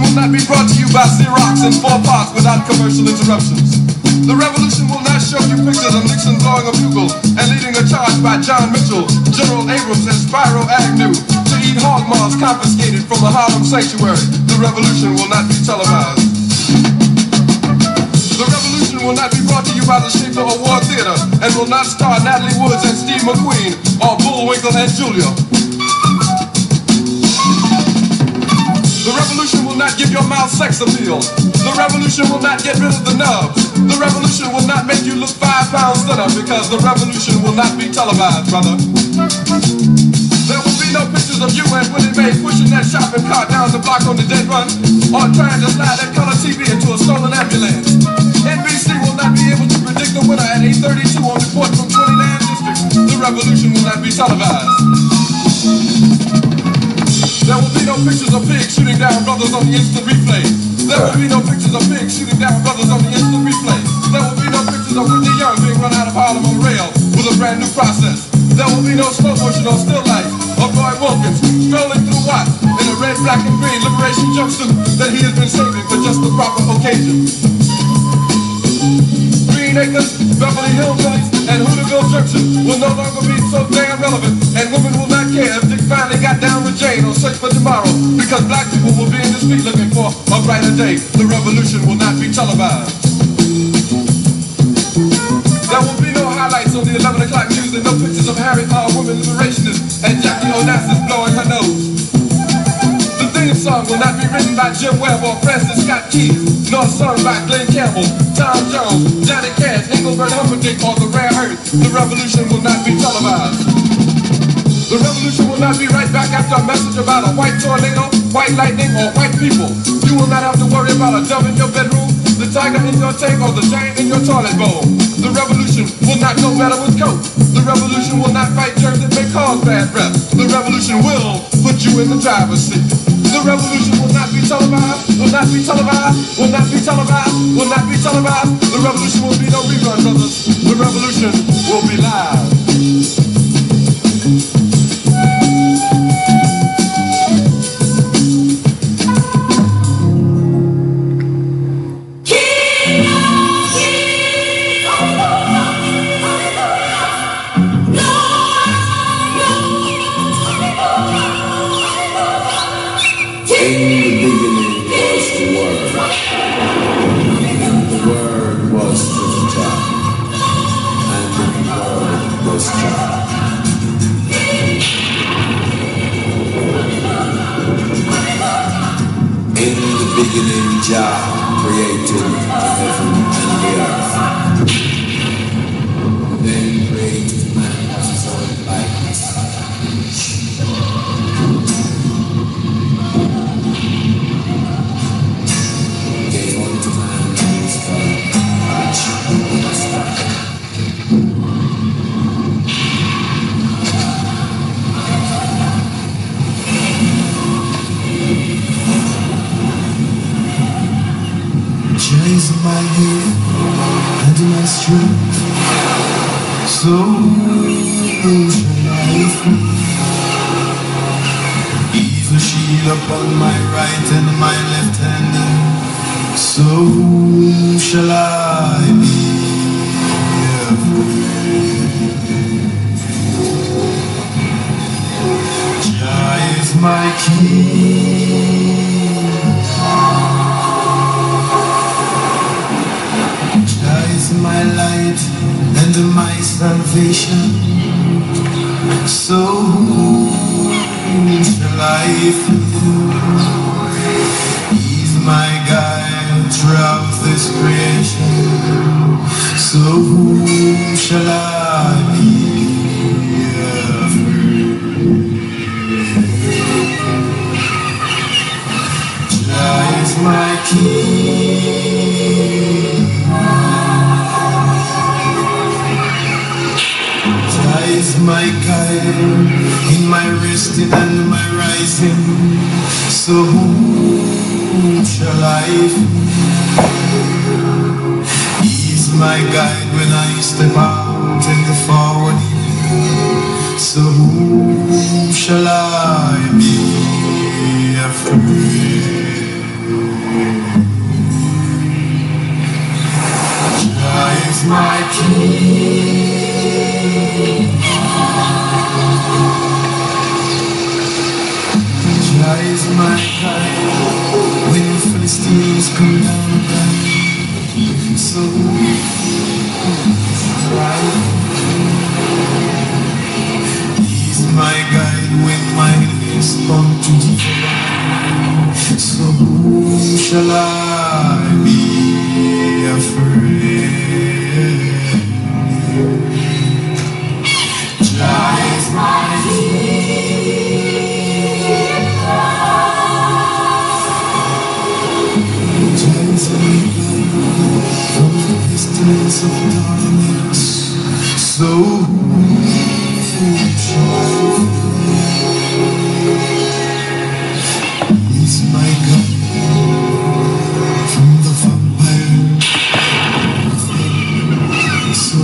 will not be brought to you by Xerox in 4 parts without commercial interruptions. The revolution will not show you pictures of Nixon blowing a bugle and leading a charge by John Mitchell, General Abrams, and Spyro Agnew to eat hog maws confiscated from a Harlem sanctuary. The revolution will not be televised. The revolution will not be brought to you by the Schaefer Award Theater and will not star Natalie Woods and Steve McQueen or Bullwinkle and Julia. The revolution will not give your mouth sex appeal. The revolution will not get rid of the nubs. The revolution will not make you look 5 pounds thinner because the revolution will not be televised, brother. There will be no pictures of you and Willie Mae pushing that shopping cart down the block on the dead run or trying to slide that color TV into a stolen ambulance. NBC will not be able to predict the winner at 8:32 on report from 29 districts. The revolution will not be televised. There will be no pictures of pigs shooting down brothers on the instant replay. There will be no pictures of pigs shooting down brothers on the instant replay. There will be no pictures of Whitney Young being run out of Harlem on rail with a brand new process. There will be no slow motion or still life of Roy Wilkins strolling through Watts in a red, black, and green liberation jumpsuit that he has been saving for just the proper occasion. Green Acres, Beverly Hillbillies, and Hooterville Junction will no longer be so damn relevant, and women will not care if Dick finally got down with Jane on Search for Tomorrow, because black people will be in the street looking for a brighter day. The revolution will not be televised. There will be no highlights on the 11 o'clock news and no pictures of Harry R. Women Liberationists and Jackie Onassis blowing her nose. The theme song will not be written by Jim Webb or Francis Scott Keys, nor sung by Glenn Campbell, Tom Jones, Johnny Cash, Engelbert Humperdinck, or The Rare Earth. The revolution will not be televised. The revolution will not be right back after a message about a white tornado, white lightning, or white people. You will not have to worry about a dove in your bedroom, the tiger in your tank, or the giant in your toilet bowl. The revolution will not go better with coke. The revolution will not fight germs that may cause bad breath. The revolution will put you in the driver's seat. The revolution will not be televised, will not be televised, will not be televised, will not be televised. The revolution will be no rerun, brothers. The revolution will be live. Jah created heaven and the earth. Then created man as his own likeness. Gave unto man his is my head and my strength, so shall I flee. He's a shield upon my right and my left hand, so shall I be afraid. Jah is my king, my light and my salvation, so shall I flee. He's my guide throughout this creation, so shall I be afraid. Jah is my king, is my guide in my resting and my rising, so whom shall I fear? He's my guide when I step out in the forward, so whom shall I be afraid? Jah is my guide when the Philistines come down again. So He's my guide when my lips come to defy. So whom shall I be afraid? Jah is my distance of darkness, so He's my God from the vampire, so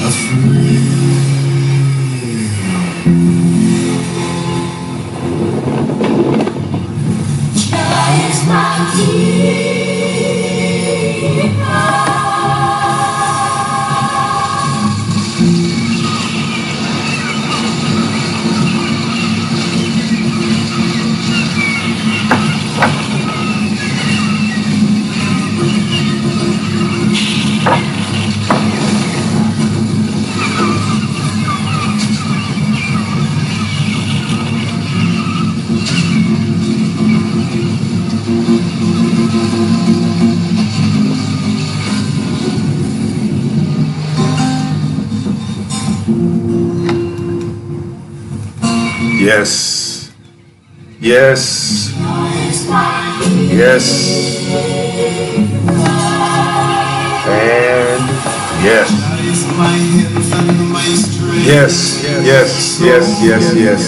afraid. Yes. Yes. Yes. And yes. Yes. Yes. Yes. Yes. Yes.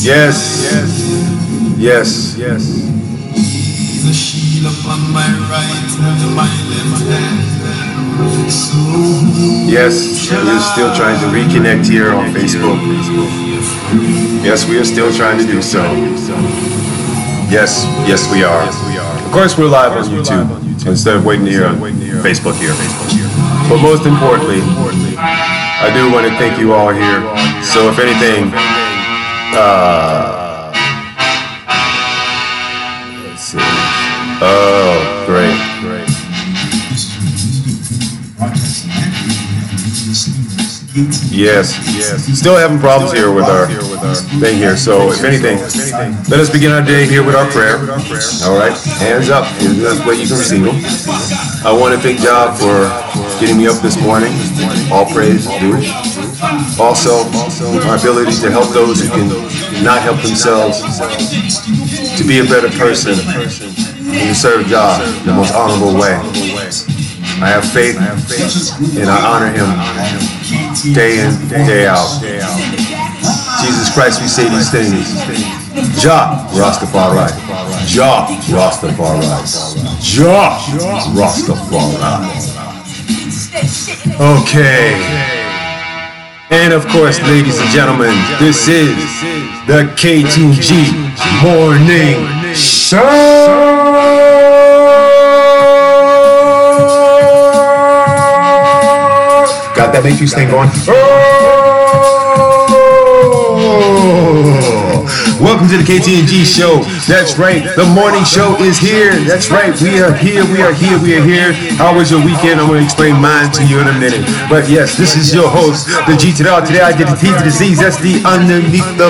Yes. Yes. Yes. He's a shield upon my right and my left hand. Yes, we're still trying to reconnect here on Facebook. Yes, we are still trying to do so. Yes, yes we are. Of course we're live on YouTube instead of waiting here on Facebook here. But most importantly, I do want to thank you all here. So if anything, let's see. Oh, great. Yes, yes. Still having problems here with our thing here. So if anything, let us begin our day here with our prayer. All right, hands up. Here's the best way you can receive them. I want to thank God for getting me up this morning. All praise is due. Also, our ability to help those who can not help themselves, to be a better person, and to serve God in the most honorable way. I have faith and I honor Him day in, day out. Jesus Christ, we say these things. Jah Rastafari. Jah Rastafari. Jah Rastafari. Okay. And of course, ladies and gentlemen, this is the Ktng Morning Show. Got that Matrix thing going? Oh! Welcome to the Ktng Show. That's right. The morning show is here. That's right. We are here. We are here. We are here. How was your weekend? I'm going to explain mine to you in a minute. But yes, this is your host, the G to the R. Today I did the T to the Z. That's the underneath the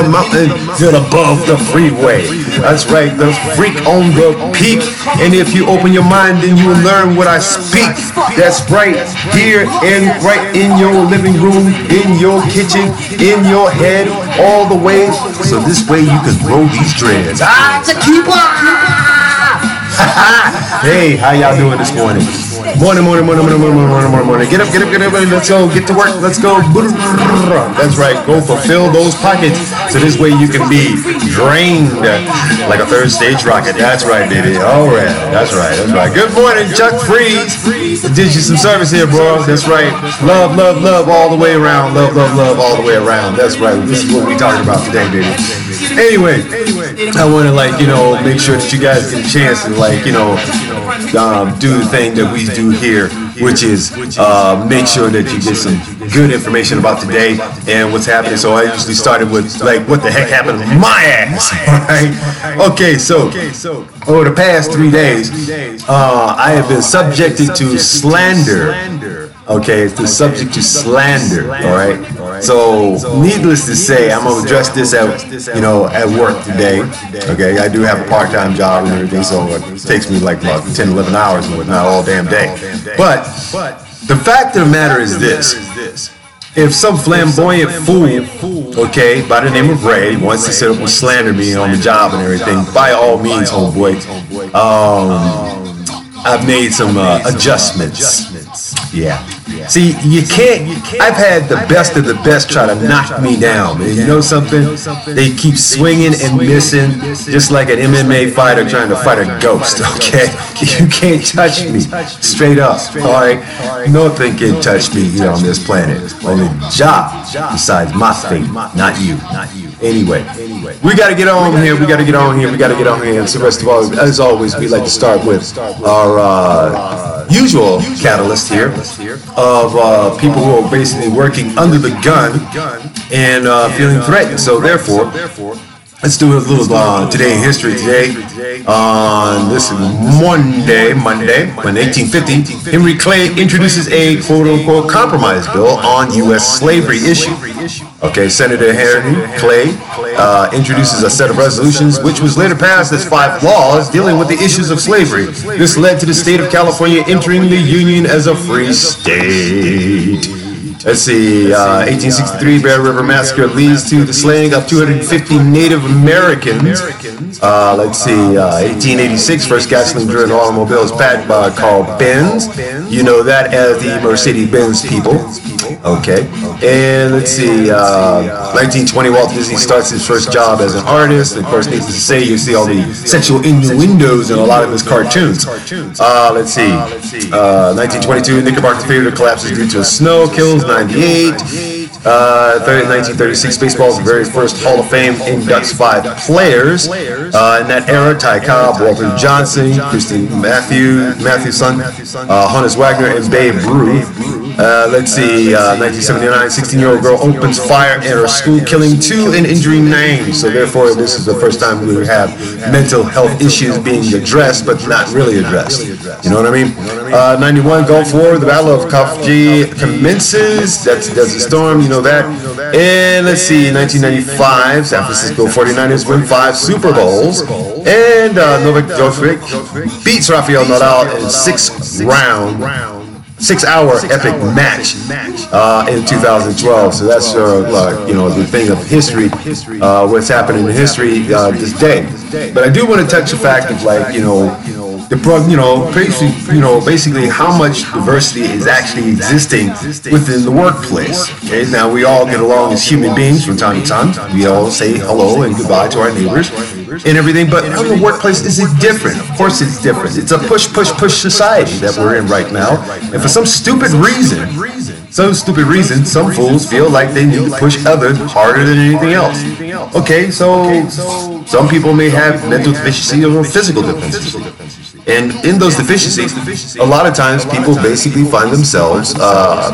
mountain, till above the freeway. That's right. The freak on the peak. And if you open your mind, then you will learn what I speak. That's right. Here and right in your living room, in your kitchen, in your head, all the way. So this way you can grow these dreads. Tequila! Hey, how y'all doing this morning? Morning. Get up. Let's go. Get to work. Let's go. That's right. Go fulfill those pockets. So this way you can be drained like a third stage rocket. That's right, baby. All right. That's right. Good morning, Chuck Freeze. Did you some service here, bro? That's right. Love all the way around. Love all the way around. That's right. This is what we're talking about today, baby. Anyway, I want to make sure that you guys get a chance to do the thing that we do here which is make sure that you get some good information about today and what's happening. So I usually started with like, what the heck happened to my ass, right? Okay, so over the past 3 days, I have been subjected to slander. Okay, it's the subject to slander. All right. So, needless to say, I'm gonna address this at work today. Okay, I do have a part-time job and everything, so it takes me like about 10, 11 hours and whatnot all damn day. But the fact of the matter is this: if some flamboyant fool, okay, by the name of Ray, wants to sit up and slander me on the job and everything, by all means, homeboy, I've made some adjustments. Yeah. See, you can't. I've had the best of the best try to knock me down. And you know something? They keep swinging and missing, just like an MMA fighter trying to fight a ghost. Okay, you can't touch me, straight up. All right, nothing can touch me here on this planet. Only Jah decides my fate, not you. Anyway, we got to get on here. And so, first of all, as always, we like to start with our usual catalyst here of people who are basically working under the gun and feeling threatened. So therefore, let's do a little today in history today. On this Monday, in 1850, Henry Clay introduces a quote-unquote compromise bill on U.S. slavery issue. Okay, Senator Henry Clay introduces a set of resolutions which was later passed as 5 laws dealing with the issues of slavery. This led to the state of California entering the Union as a free state. Let's see, 1863 Bear River Massacre leads to the slaying of 250 Native Americans. Let's see, 1886 first gasoline-driven automobile is patented by Carl Benz. You know that as the Mercedes-Benz people. Okay, and let's see, 1920 Walt Disney starts his first job as an artist. And of course, needless to say, you see all the sexual innuendos in a lot of his cartoons. Let's see, 1922 Knickerbocker Theater collapses due to snow, kills 98. 1936 baseball's very first Hall of Fame inducts 5 players. In that era, Ty Cobb, Walter Johnson, Christy Matthew's son, Honus Wagner, and Babe Ruth. Let's see, 1979, 16-year-old girl opens fire at her school, killing 2 and injuring 9. So therefore, this is the first time we have mental health issues being addressed, but not really addressed. You know what I mean? 91 Gulf War, the Battle of Khafji commences. That's Desert Storm, you know that. And let's see, 1995, San Francisco 49ers win 5 Super Bowls. And Novak Djokovic beats Rafael Nadal in 6-hour epic match in 2012. So that's the thing of history, what's happening in history this day. But I do want to touch the fact of basically how much diversity is actually existing within the workplace. Okay, now we all get along as human beings from time to time. We all say hello and goodbye to our neighbors and everything, but in the workplace, is it different? Of course it's different. It's a push society that we're in right now, and for some stupid reason, some fools feel like they need to push others harder than anything else. Okay, so some people may have mental deficiency or physical deficiency. And in those deficiencies, a lot of times people basically find themselves, out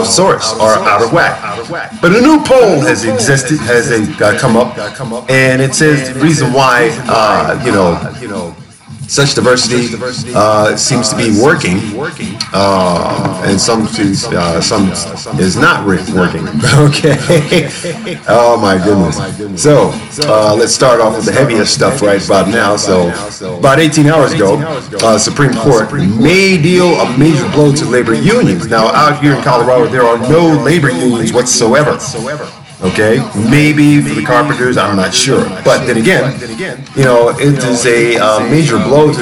of sorts or out of whack. But a new poll has come up, and it says the reason why, such diversity seems to be working, and some is not working. Okay. Oh my goodness. So let's start off with the heaviest stuff right about now. So about 18 hours ago, Supreme Court may deal a major blow to labor unions. Now out here in Colorado, there are no labor unions whatsoever. Okay, maybe for the carpenters, I'm not sure. But then again, it is a major blow to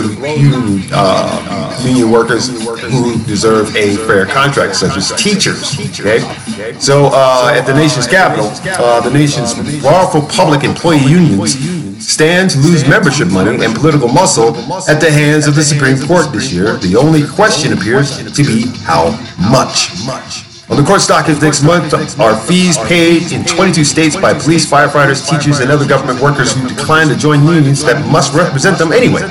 union workers who deserve a fair contract, such as teachers. Okay, so at the nation's capital, the nation's powerful public employee unions stand to lose membership money and political muscle at the hands of the Supreme Court this year. The only question appears to be how much. On the court docket next month are fees paid in 22 states by police, firefighters, teachers, and other government workers who decline to join unions that must represent them anyway.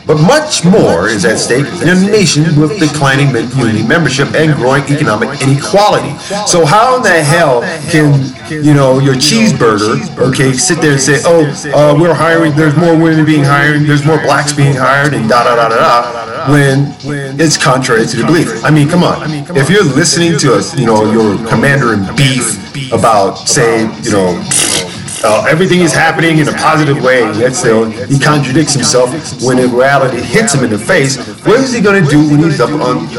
But much more is at stake in a nation with declining union membership and growing economic inequality. So how in the hell can, your cheeseburger, sit there and say, we're hiring, there's more women being hired, there's more blacks being hired, and da-da-da-da-da, when it's contrary to the belief. I mean, come on. If you're listening to us, your commander-in-chief about, say, everything is happening in a positive way, yet still he contradicts himself when in reality hits him in the face. What is he going to do when he's up on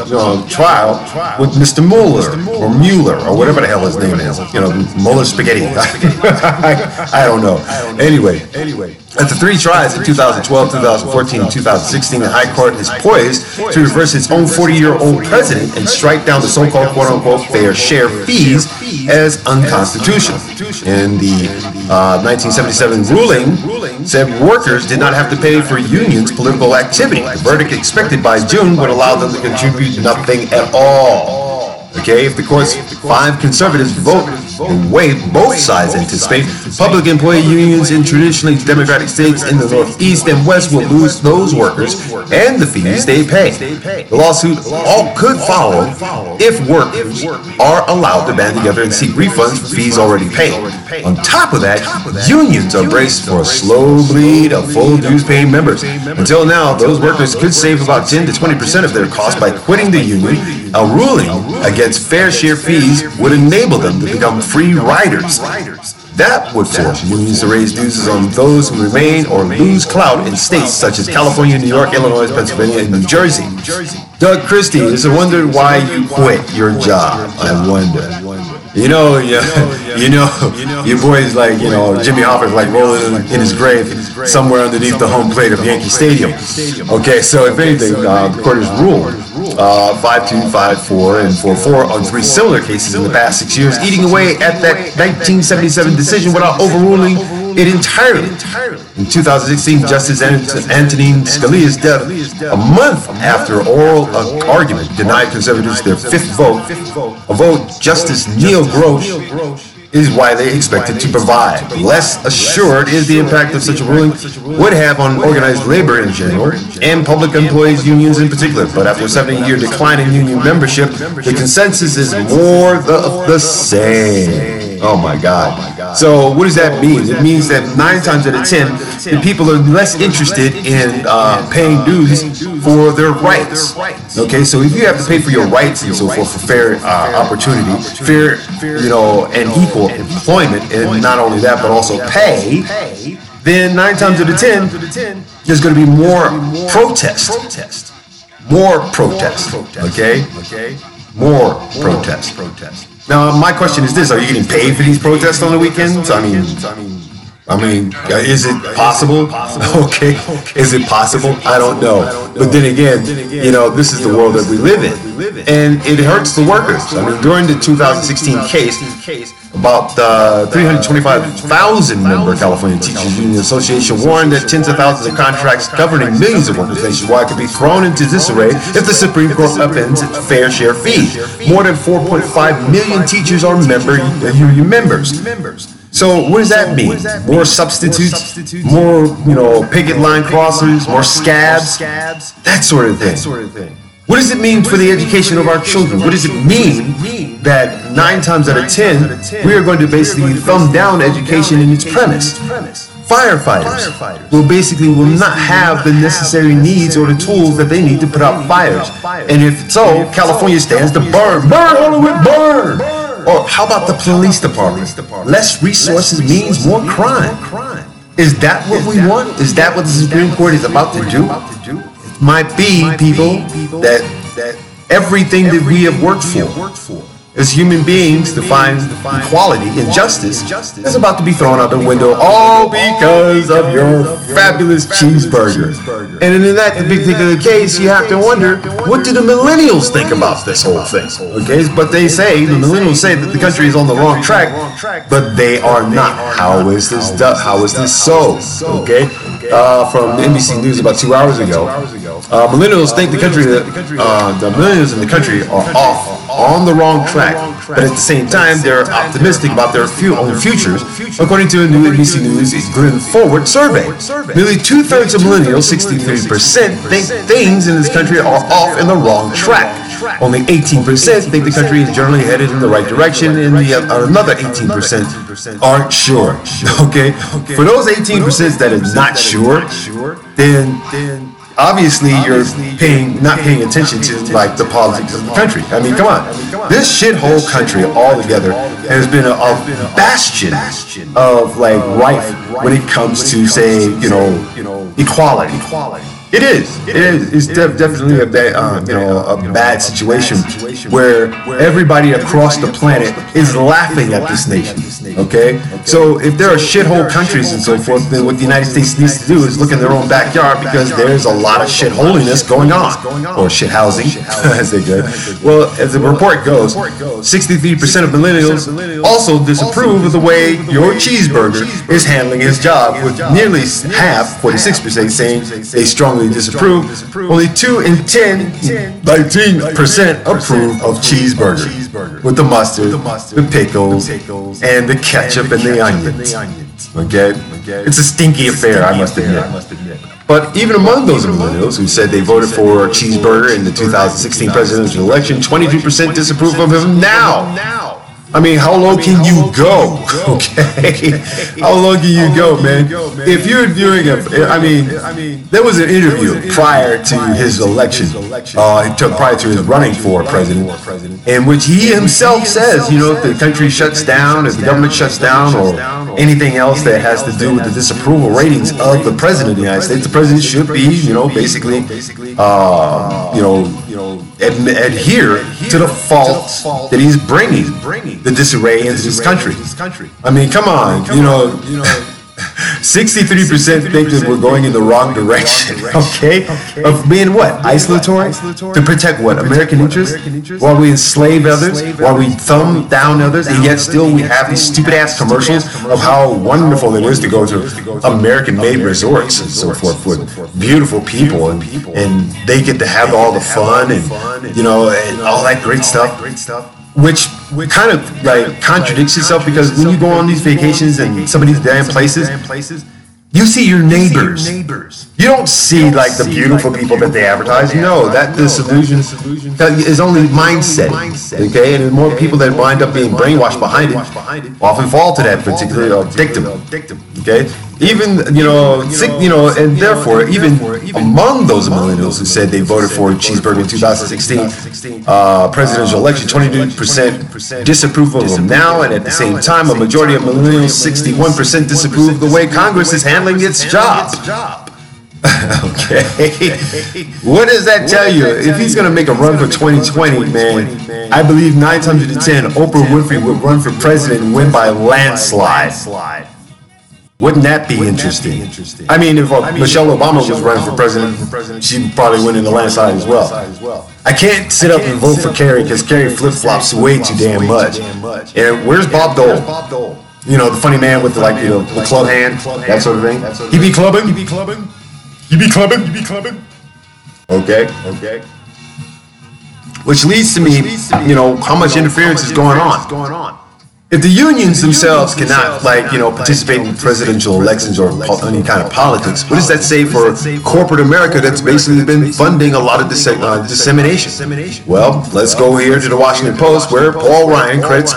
trial with Mr. Mueller or whatever the hell his name is? Mueller Spaghetti. I don't know. Anyway, after 3 tries in 2012, 2014, and 2016, the High Court is poised to reverse its own 40-year-old president and strike down the so-called quote-unquote fair share fees as unconstitutional. And the 1977 ruling said workers did not have to pay for unions' political activity. The verdict expected by June would allow them to contribute nothing at all. If the court's 5 conservatives vote the way both sides anticipate, public employee unions in traditionally Democratic states in the Northeast and West will lose those workers and the fees they pay. The lawsuit all could follow if workers are allowed to band together and seek refunds for fees already paid. On top of that, unions are braced for a slow bleed of full dues paying members. Until now, those workers could save about 10 to 20% of their costs by quitting the union. A ruling against fair share fees would enable them to become free riders. That would force unions to raise dues on those who remain or lose clout in states such as California, New York, Illinois, Pennsylvania, and New Jersey. Doug Christie, it's a wonder why you quit your job. I wonder. Your boy's like, Jimmy Hoffa's like rolling in his grave somewhere underneath the home plate of Yankee Stadium. So if anything, the court has ruled 5-2, 5-4, and 4-4 on 3 similar cases in the past 6 years, eating away at that 1977 decision without overruling it entirely. In 2016, Justice Antonin Scalia's death, a month after oral argument denied conservatives their 5th vote, a vote Justice Neil Grosh is widely expected to provide. Less assured is the impact of such a ruling would have on organized labor in general and public employees unions in particular. But after a 70-year decline in union membership, the consensus is more of the same. Oh my God. So what does that mean? It means that 9 times out of 10, the people are less interested in paying dues for their rights. So if you have to pay for your rights and so forth for fair opportunity, fair, and equal employment, and not only that, but also pay, then 9 times out of 10, there's going to be more protest. More protest. More protest. Now, my question is this: are you getting paid for these protests on the weekends? I mean, is it possible? Is it possible? I don't know. But then again, this is the world that we live in, and it hurts the workers. I mean, during the 2016 case, about 325,000 member California Teachers Union Association warned that tens of thousands of contracts governing millions of workers nationwide could be thrown into disarray if the Supreme Court upends its fair share fees. More than 4.5 million teachers are union members. So what does that mean? More substitutes, more, picket line crossers, more scabs, that sort of thing. What does it mean for the education of our children? What does it mean that 9 times out of 10, we are going to basically thumb down education in its premise? Firefighters will not have the necessary needs or the tools that they need to put out fires. And if so, California stands to burn. Burn, Hollywood, burn! Or how about the police department? Less resources means more crime. Is that what we want? Is that what the Supreme Court is about to do? It might be, people, that everything that we have worked for as human beings to find equality and justice is about to be thrown out the window, all because of your fabulous cheeseburger. And in that particular case, you have to wonder, what do the millennials think about this whole thing? But the millennials say that the country is on the wrong track, but they are not. How is this so? From NBC News about 2 hours ago, millennials think the millennials in the country are off on the wrong track, but at the same time, they're optimistic about their own futures, according to a new NBC News Glenn Forward survey. Nearly 2/3 of millennials, 63%, think things in this country are off in the wrong track. Only 18% think the country is generally headed in the right direction, and another 18% aren't sure. Okay? For those 18% that is not sure, then obviously you're not paying attention to like the politics of the country. I mean, come on. This shithole country altogether has been a bastion of like rife when it comes to, say, equality. It is. It's definitely a bad situation where everybody across the planet is laughing at this nation. Okay, so if there are shithole countries and so forth, then what the United States needs to do is look in their own backyard, because there's a lot of shitholiness going on, or shithousing, as they go. Well, as the report goes, 63% of millennials also disapprove of the way your cheeseburger is handling his job, with nearly half, 46%, saying they strongly disapprove. Only 2 in 19% approve of cheeseburger, with the mustard, the pickles, and the ketchup and the onions. Okay? It's a stinky affair, I must admit. But even among those millennials who said they voted for cheeseburger in the 2016 presidential election, 22% disapprove of him now. I mean, how low can you go? Okay, how low can you go, man? If you're doing there was an interview prior to his election, prior to his running for president, in which he himself says, if the country shuts down, if the government shuts down, or anything else that has to do with the disapproval ratings of the president of the United States, the president should be, basically, adhere to the faults that he's bringing the disarray into this country. I mean, come on, 63% think that we're going in the wrong direction, okay? Of being what? Isolatory? To protect what? American interests? While we enslave others? While we thumb down others? And yet still we have these stupid-ass commercials of how wonderful it is to go to American-made resorts and so forth with beautiful people, and they get to have all the fun and, and all that great stuff. Which kind of like contradicts itself, because when you go on these vacations and some of these damn places, you see your neighbors. You don't see like the beautiful people that they advertise. No, that disillusion is only mindset. Okay, and the more people that wind up being brainwashed behind it often fall to that particular dictum. Okay, even and therefore even among those millennials who said they voted for cheeseburger in 2016 presidential election, 22% disapprove of them now, and at the same time, a majority of millennials, 61%, disapprove of the way Congress is handling its job. Okay, what does that tell you? If he's going to make a run for 2020, man, I believe 9 times out of 10, Oprah Winfrey would run for president and win by a landslide. Wouldn't that be interesting? I mean, if Michelle Obama was running for president, she'd probably win in the landslide as well. I can't sit up and vote for Kerry, because Kerry flip-flops way too damn much. And where's Bob Dole? The funny man with the club hand, that sort of thing. He be clubbing? Okay. Which leads to me, how much interference is going on. If the unions themselves cannot, participate in presidential elections or any kind of politics, what does that say for corporate America that's basically been funding a lot of dissemination? Well, let's go here to the Washington Post, where Paul Ryan credits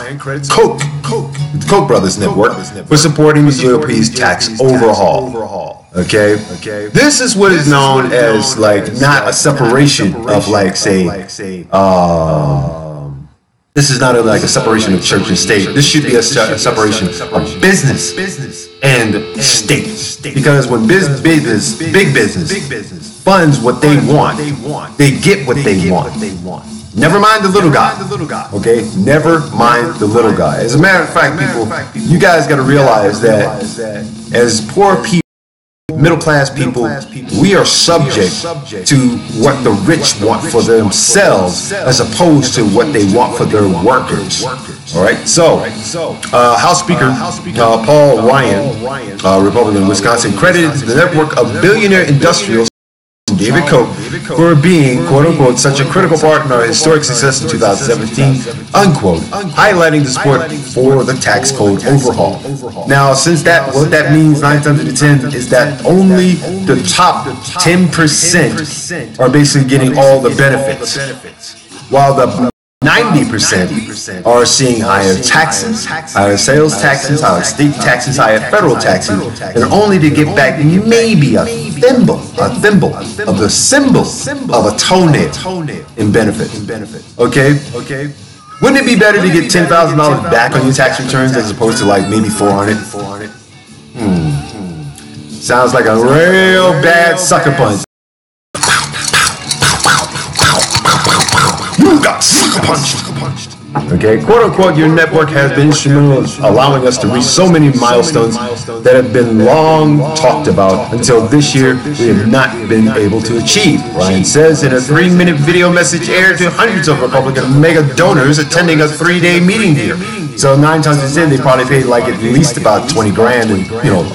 Koch, the Koch brothers network, for supporting the GOP's tax overhaul. Okay, this is what is known as not a separation of this is not a separation of church and state. This should be a separation of business and state. Because when big business funds what they want, they get what they want. Never mind the little guy. Okay? Never mind the little guy. As a matter of fact, people, you guys got to realize that as poor people, middle-class people, we are subject to what the rich want for themselves as opposed to what they want for their workers. All right? So, House Speaker Paul Ryan, Republican of Wisconsin, credited the network of billionaire industrials and David Koch for being, quote unquote, such a critical part in our historic success in 2017, unquote, highlighting the support for the tax code overhaul. Now, since what that means 9 times out of 10 is that only the top 10% are basically getting all the benefits, while the 90% are seeing higher taxes, higher sales taxes, higher state taxes, higher federal taxes, and only to get back maybe a thimble of the symbol of a toenail in benefit. Okay? Wouldn't it be better to get $10,000 back on your tax returns as opposed to like maybe $400? Sounds like a real bad sucker punch. You got sucker punched. Okay, quote unquote, your network has been instrumental in allowing us to reach so many milestones that have been long talked about until this year we have not been able to achieve, Ryan says in a 3-minute video message aired to hundreds of Republican mega donors attending a 3-day meeting here. So 9 times out of 10, they probably paid like at least about 20 grand and,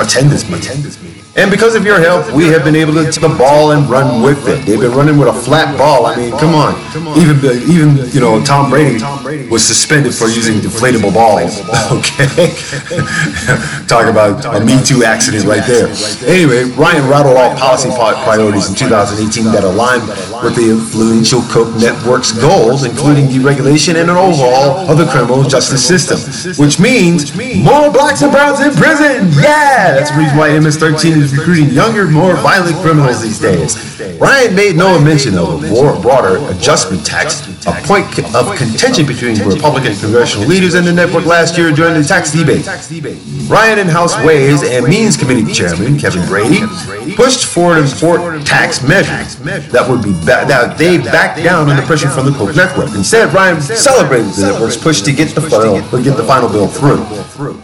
attend this meeting. And because of your help, we have been able to take the ball and run with it. They've been running with a flat ball. I mean, come on. Even Tom Brady was suspended for using deflatable balls. Okay? Talk about a Me Too accident right there. Anyway, Ryan rattled off policy priorities in 2018 that align with the influential Koch network's goals, including deregulation and an overhaul of the criminal justice system, which means more blacks and browns in prison. Yeah! That's the reason why MS-13 is recruiting younger, more violent criminals these days. Ryan made no mention of a broader adjustment tax, a point of contention between Republican congressional leaders and the network last year during the tax debate. Ryan and House Ways and Means Committee Chairman Kevin Brady pushed for an important tax measure that would be they backed down under pressure from the Koch network. Instead, Ryan celebrated the network's push to get the final bill through.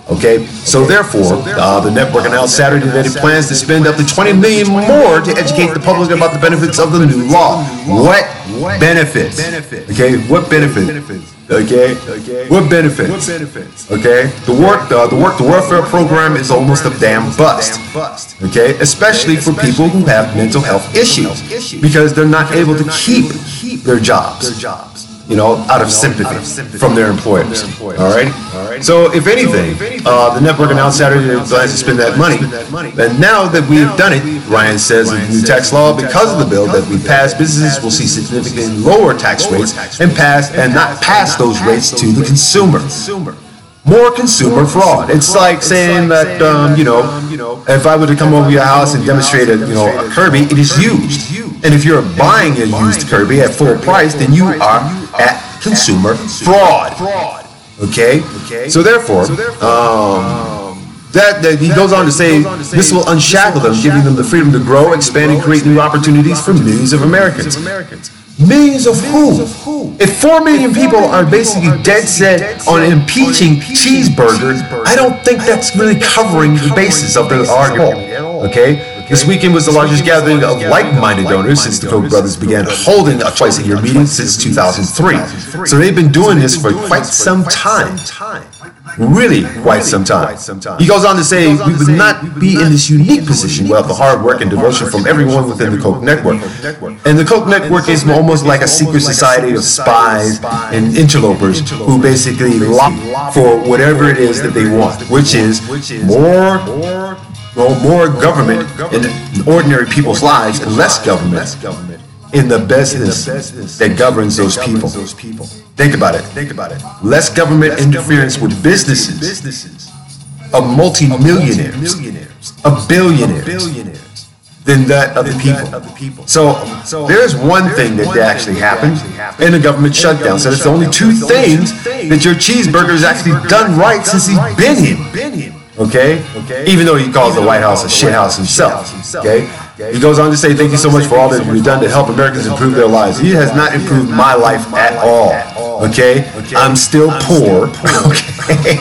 Okay, so therefore, the network announced Saturday that it plans to spend up to $20 million more to educate the public about the benefits of the new law. What benefits? Okay, what benefits? Okay, what benefits? Okay, the welfare program is almost a damn bust. Okay, especially for people who have mental health issues because they're not able to keep their jobs. Out of sympathy from their employers. All right. So, if anything, the network announced Saturday that it plans to spend that money. And now that we've done it, Ryan says in the new tax law, because of the bill that we passed, businesses will see significantly lower tax rates and not pass those rates to the consumer. More consumer fraud. It's like saying that, if I were to come over your house and demonstrate a Kirby, it is used. And if you're buying a used Kirby at full price, then you are at consumer fraud. Okay? So therefore, he goes on to say, this will unshackle them, giving them the freedom to grow, expand, and create new opportunities for millions of Americans. Millions of who? If 4 million people are basically dead set on impeaching cheeseburgers, I don't think that's really covering the basis of the argument. Okay? This weekend was the largest gathering of like-minded donors since the Koch brothers began holding a twice-a-year meeting since 2003. So they've been doing this for quite some time. Really quite some time. He goes on to say, we would not be in this unique position without the hard work and devotion from everyone within the Koch network. And the Koch network is almost like a secret society of spies and interlopers who basically lock for whatever it is that they want, which is more government in ordinary people's lives and less government in the business that governs those people. Think about it. Less government interference with businesses of multi-millionaires, of billionaires, than that of the people. So there's one thing that actually happened in the government shutdown. So there's only 2 things that your cheeseburger has actually done right since he's been here. Okay? Even though he calls the White House a shit house himself. Okay? He goes on to say, thank you so much for all that you've done to help Americans improve their lives. He has not improved my life at all. Okay? I'm still poor. Okay?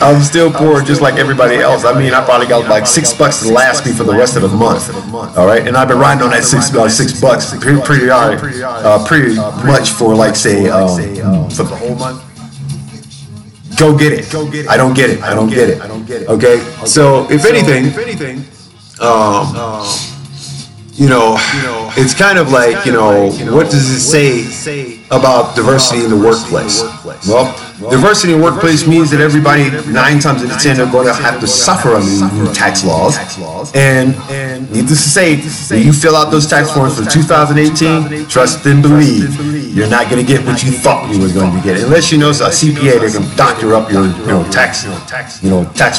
I'm still poor just like everybody else. I mean, I probably got like $6 to last me for the rest of the month. All right? And I've been riding on that $6 pretty much for like, say, for the whole month. Go get it. I don't get it. Okay? So, if anything, it's kind of like, what does it say about diversity in the workplace? Well, diversity in the workplace means that everybody 9 times out of 10 are going to have to suffer under the new tax laws. And needless to say, when you fill out those tax forms for 2018, trust and believe, you're not going to get what you thought you were going to get, unless you know a CPA that can doctor up your tax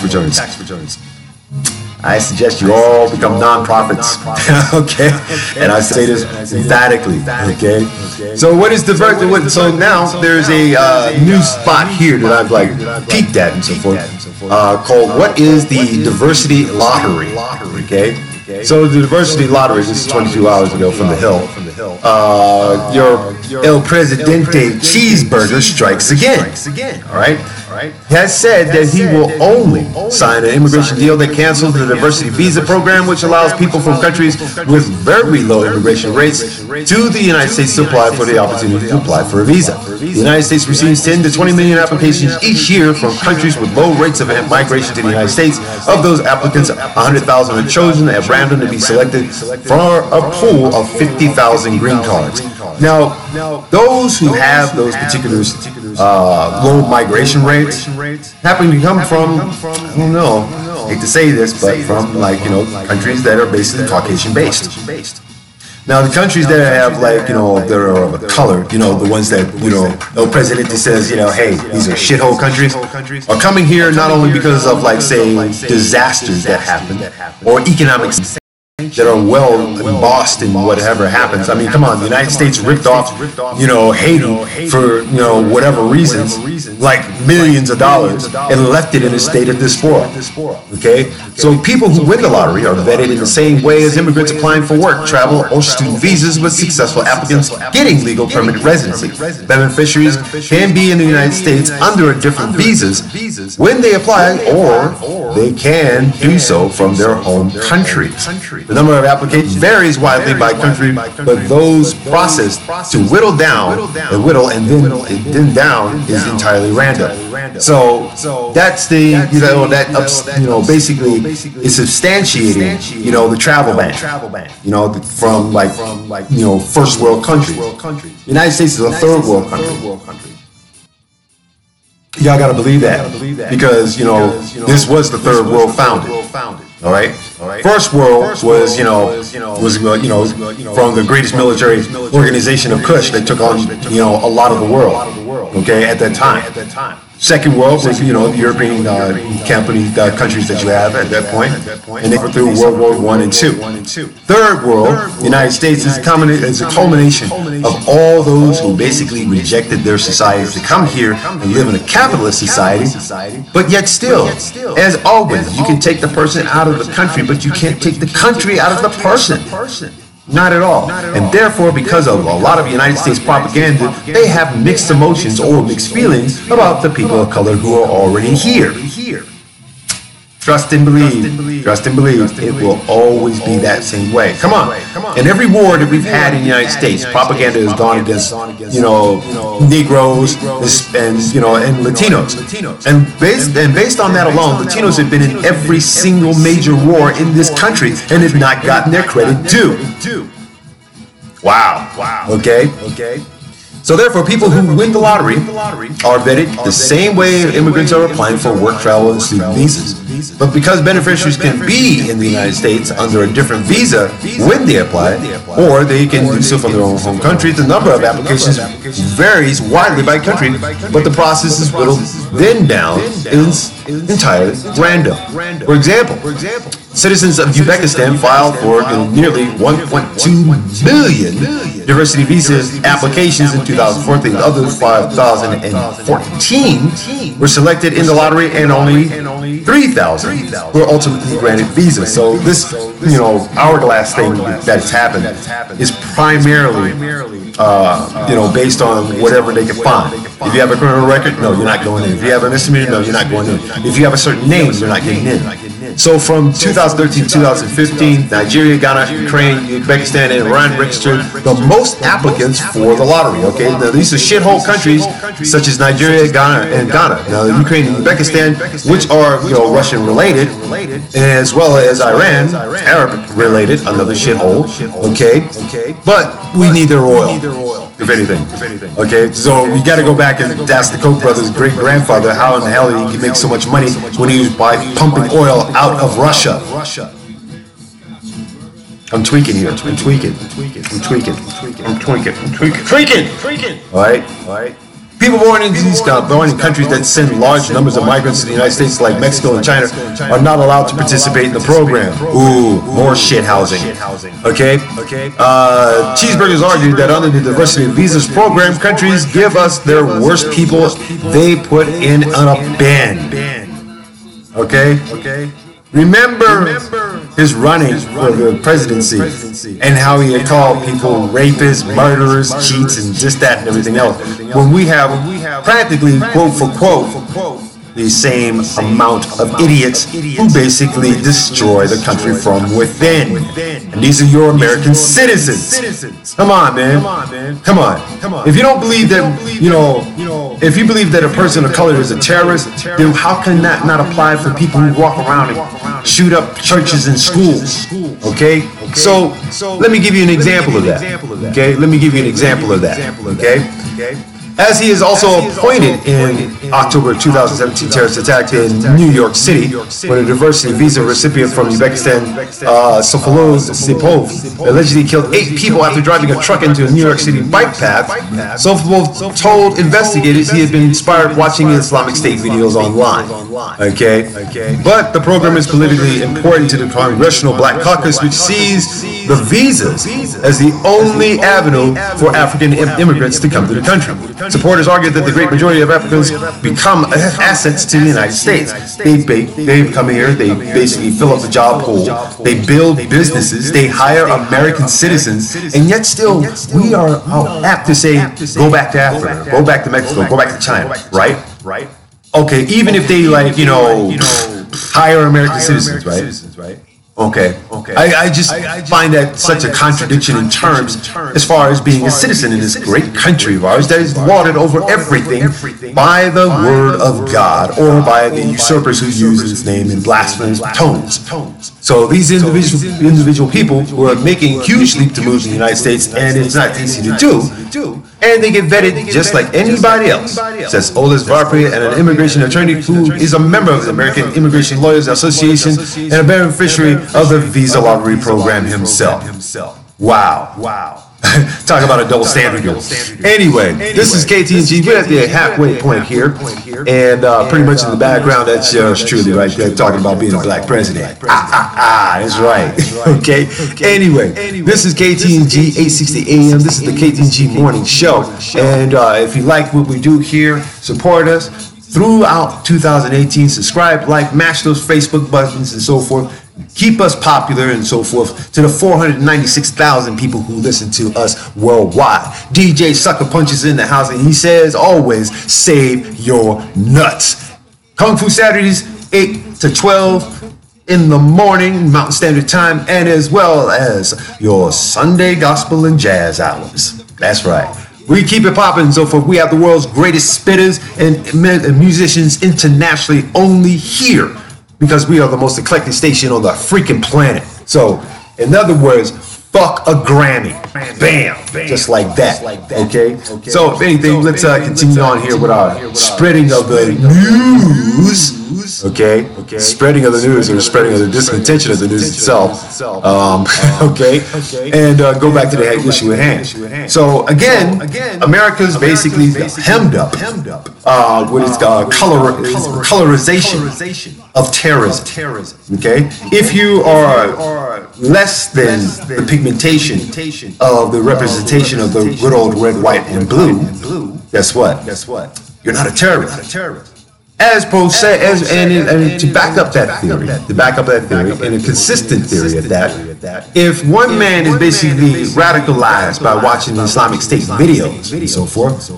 returns. I suggest you all become nonprofits, okay? And I say this emphatically, okay? So what is diversity? So now there's a new spot here that I've peeked at and so forth, called What is the Diversity Lottery, okay? So the Diversity Lottery, this is 22 hours ago from the Hill. Your El Presidente cheeseburger strikes again, all right? Has said that he will only sign an immigration deal that cancels the diversity visa program, which allows people from countries with very low immigration rates to the United States to apply for the opportunity to apply for a visa. The United States receives 10 to 20 million applications each year from countries with low rates of migration to the United States. Of those applicants, 100,000 are chosen at random to be selected for a pool of 50,000 green cards. Now, those who have those particular low migration rates happen to come from, I don't know, I hate to say this, but from countries that are basically Caucasian based. Now, the countries that have that are of a color, the ones that, El Presidente says, hey, these are shithole countries, are coming here not only because of, say, disasters that happen, or economic that are well embossed in whatever happens. I mean, come on, the United States ripped off, Haiti for, whatever reasons, like millions of dollars, and left it in a state of diaspora. Okay? So people who win the lottery are vetted in the same way as immigrants applying for work, travel, or student visas, with successful applicants getting legal permanent residency. Beneficiaries can be in the United States under a different visas when they apply, or they can do so from their home countries. The number of applications varies widely by country, but those processed to whittle down and then down is entirely random. So that's the basically is substantiating the travel ban. From first world country. The United States is a third world country. Y'all gotta believe that because this was the third world founded. All right. First world was from the greatest military organization of Kush that took on a lot of the world. Okay, at that time. Second world was the European countries that you have at that point, and they were through World War I and II. Third world, the United States is a culmination of all those who basically rejected their societies to come here and live in a capitalist society. But yet still, as always, you can take the person out of the country, but you can't take the country out of the person. Not at all. And therefore, because of a lot of United States propaganda, they have mixed emotions or mixed feelings about the people of color who are already here. Trust and believe, it will always be that same way. Come on. In every war that we've had in the United States, propaganda has gone against, Negroes and Latinos. And based on that alone, Latinos have been in every single major war in this country and have not gotten their credit due. Wow. Okay. So therefore, people who win the lottery are vetted the same way immigrants are applying for work, travel, and student visas. But because beneficiaries can be in the United States under a different visa when they apply, or they can do so from their own home country, the number of applications varies widely by country, but the process is whittled then down is entirely random. For example, citizens of Uzbekistan filed for nearly 1.2 million diversity visa applications in 2014. The other 5,014 were selected in the lottery, and only 3,000 were ultimately granted visas. So this, hourglass thing that's happened is primarily, based on whatever they can find. If you have a criminal record, no, you're not going in. If you have a misdemeanor, no, you're not going in. If you have a certain name, you're not getting in. So from 2013 to 2015, Nigeria, Ghana, Ukraine, Uzbekistan, and Iran registered the most applicants for the lottery. Okay, now these are shithole countries such as Nigeria, Ghana, and Ghana. Now Ukraine and Uzbekistan, which are Russian related, as well as Iran, Arab related, another shithole. Okay, but we need their oil, if anything. Okay, so you got to go back and ask the Koch brothers' great grandfather how in the hell he could make so much money when he was by pumping oil out of Russia. I'm tweaking here. I'm tweaking. All right. People born in countries that send large numbers of migrants to the United States, like Mexico and China, are not allowed to participate in the program. Ooh, more shit housing. Okay. Cheeseburgers argued that under the diversity of visas program, countries give us their worst people they put in a bin. Okay. Remember his running for the presidency and how he had called people rapists, murderers, cheats, and just that and everything else. When we have practically, quote for quote, the same amount of idiots who basically destroy the country from within. And these are your American citizens. Come on, man. Come on. If you don't believe that, if you believe that a person of color is a terrorist, then how can that not apply for people who walk around and shoot up churches and schools? Okay? So let me give you an example of that. Okay? Let me give you an example of that. Okay? As he is also appointed in October 2017 terrorist attack in New York City, when a diversity visa recipient from Uzbekistan, Sofolo Sipov, allegedly killed 8 people after driving a truck into a New York City bike path. Sofolo told investigators he had been inspired watching Islamic State videos online. Okay? But the program is politically important to the Congressional Black Caucus, which sees the visas as the only avenue for African immigrants to come to the country. Supporters argue that the great majority of Africans become assets to the United States. They come here, they basically fill up the job pool, they build businesses, they hire American citizens, and yet still we are apt to say, go back to Africa, go back to Mexico, go back to China, right? Okay, even if they hire American citizens, right? Okay. I just find that such a contradiction in terms as far as being a citizen in this great country of ours that is lauded over everything by the word of God or by the usurpers who use his name in blasphemous tones. So these individual people who are making huge leap to move to the United States, and it's not easy to do, and they get vetted just like anybody else, says Olis Varpri, and an immigration attorney who is a member of the American Immigration Lawyers Association and a beneficiary of the visa lottery program himself. Wow. Talk about a double standard. Anyway, this is Ktng. We're at the halfway point here, and pretty much in the background, that's yours truly right there talking about being a black president. That's right. Okay. Anyway, this is Ktng 860 AM. This is the Ktng Morning Show, and if you like what we do here, support us throughout 2018. Subscribe, like, mash those Facebook buttons, and so forth. Keep us popular and so forth to the 496,000 people who listen to us worldwide. DJ Sucker Punches in the house, and he says always, save your nuts. Kung Fu Saturdays, 8 to 12 in the morning, Mountain Standard Time, and as well as your Sunday Gospel and Jazz hours. That's right. We keep it popping and so forth. We have the world's greatest spitters and musicians internationally only here, because we are the most eclectic station on the freaking planet. So, in other words, fuck a Grammy. Bam. Just like that. Okay? So, if anything, let's continue on here with our spreading of the news. Okay? Spreading of the news, or spreading of the discontention of the news itself. Okay? And go back to the issue at hand. So, again, America's basically hemmed up with its colorization of terrorism. Okay? If you are less than the pigmentation of the representation of the good old red, white, and blue, guess what? You're not a terrorist. And to back up that theory, and a consistent theory at that, if one man is basically radicalized by watching the Islamic State videos and so forth,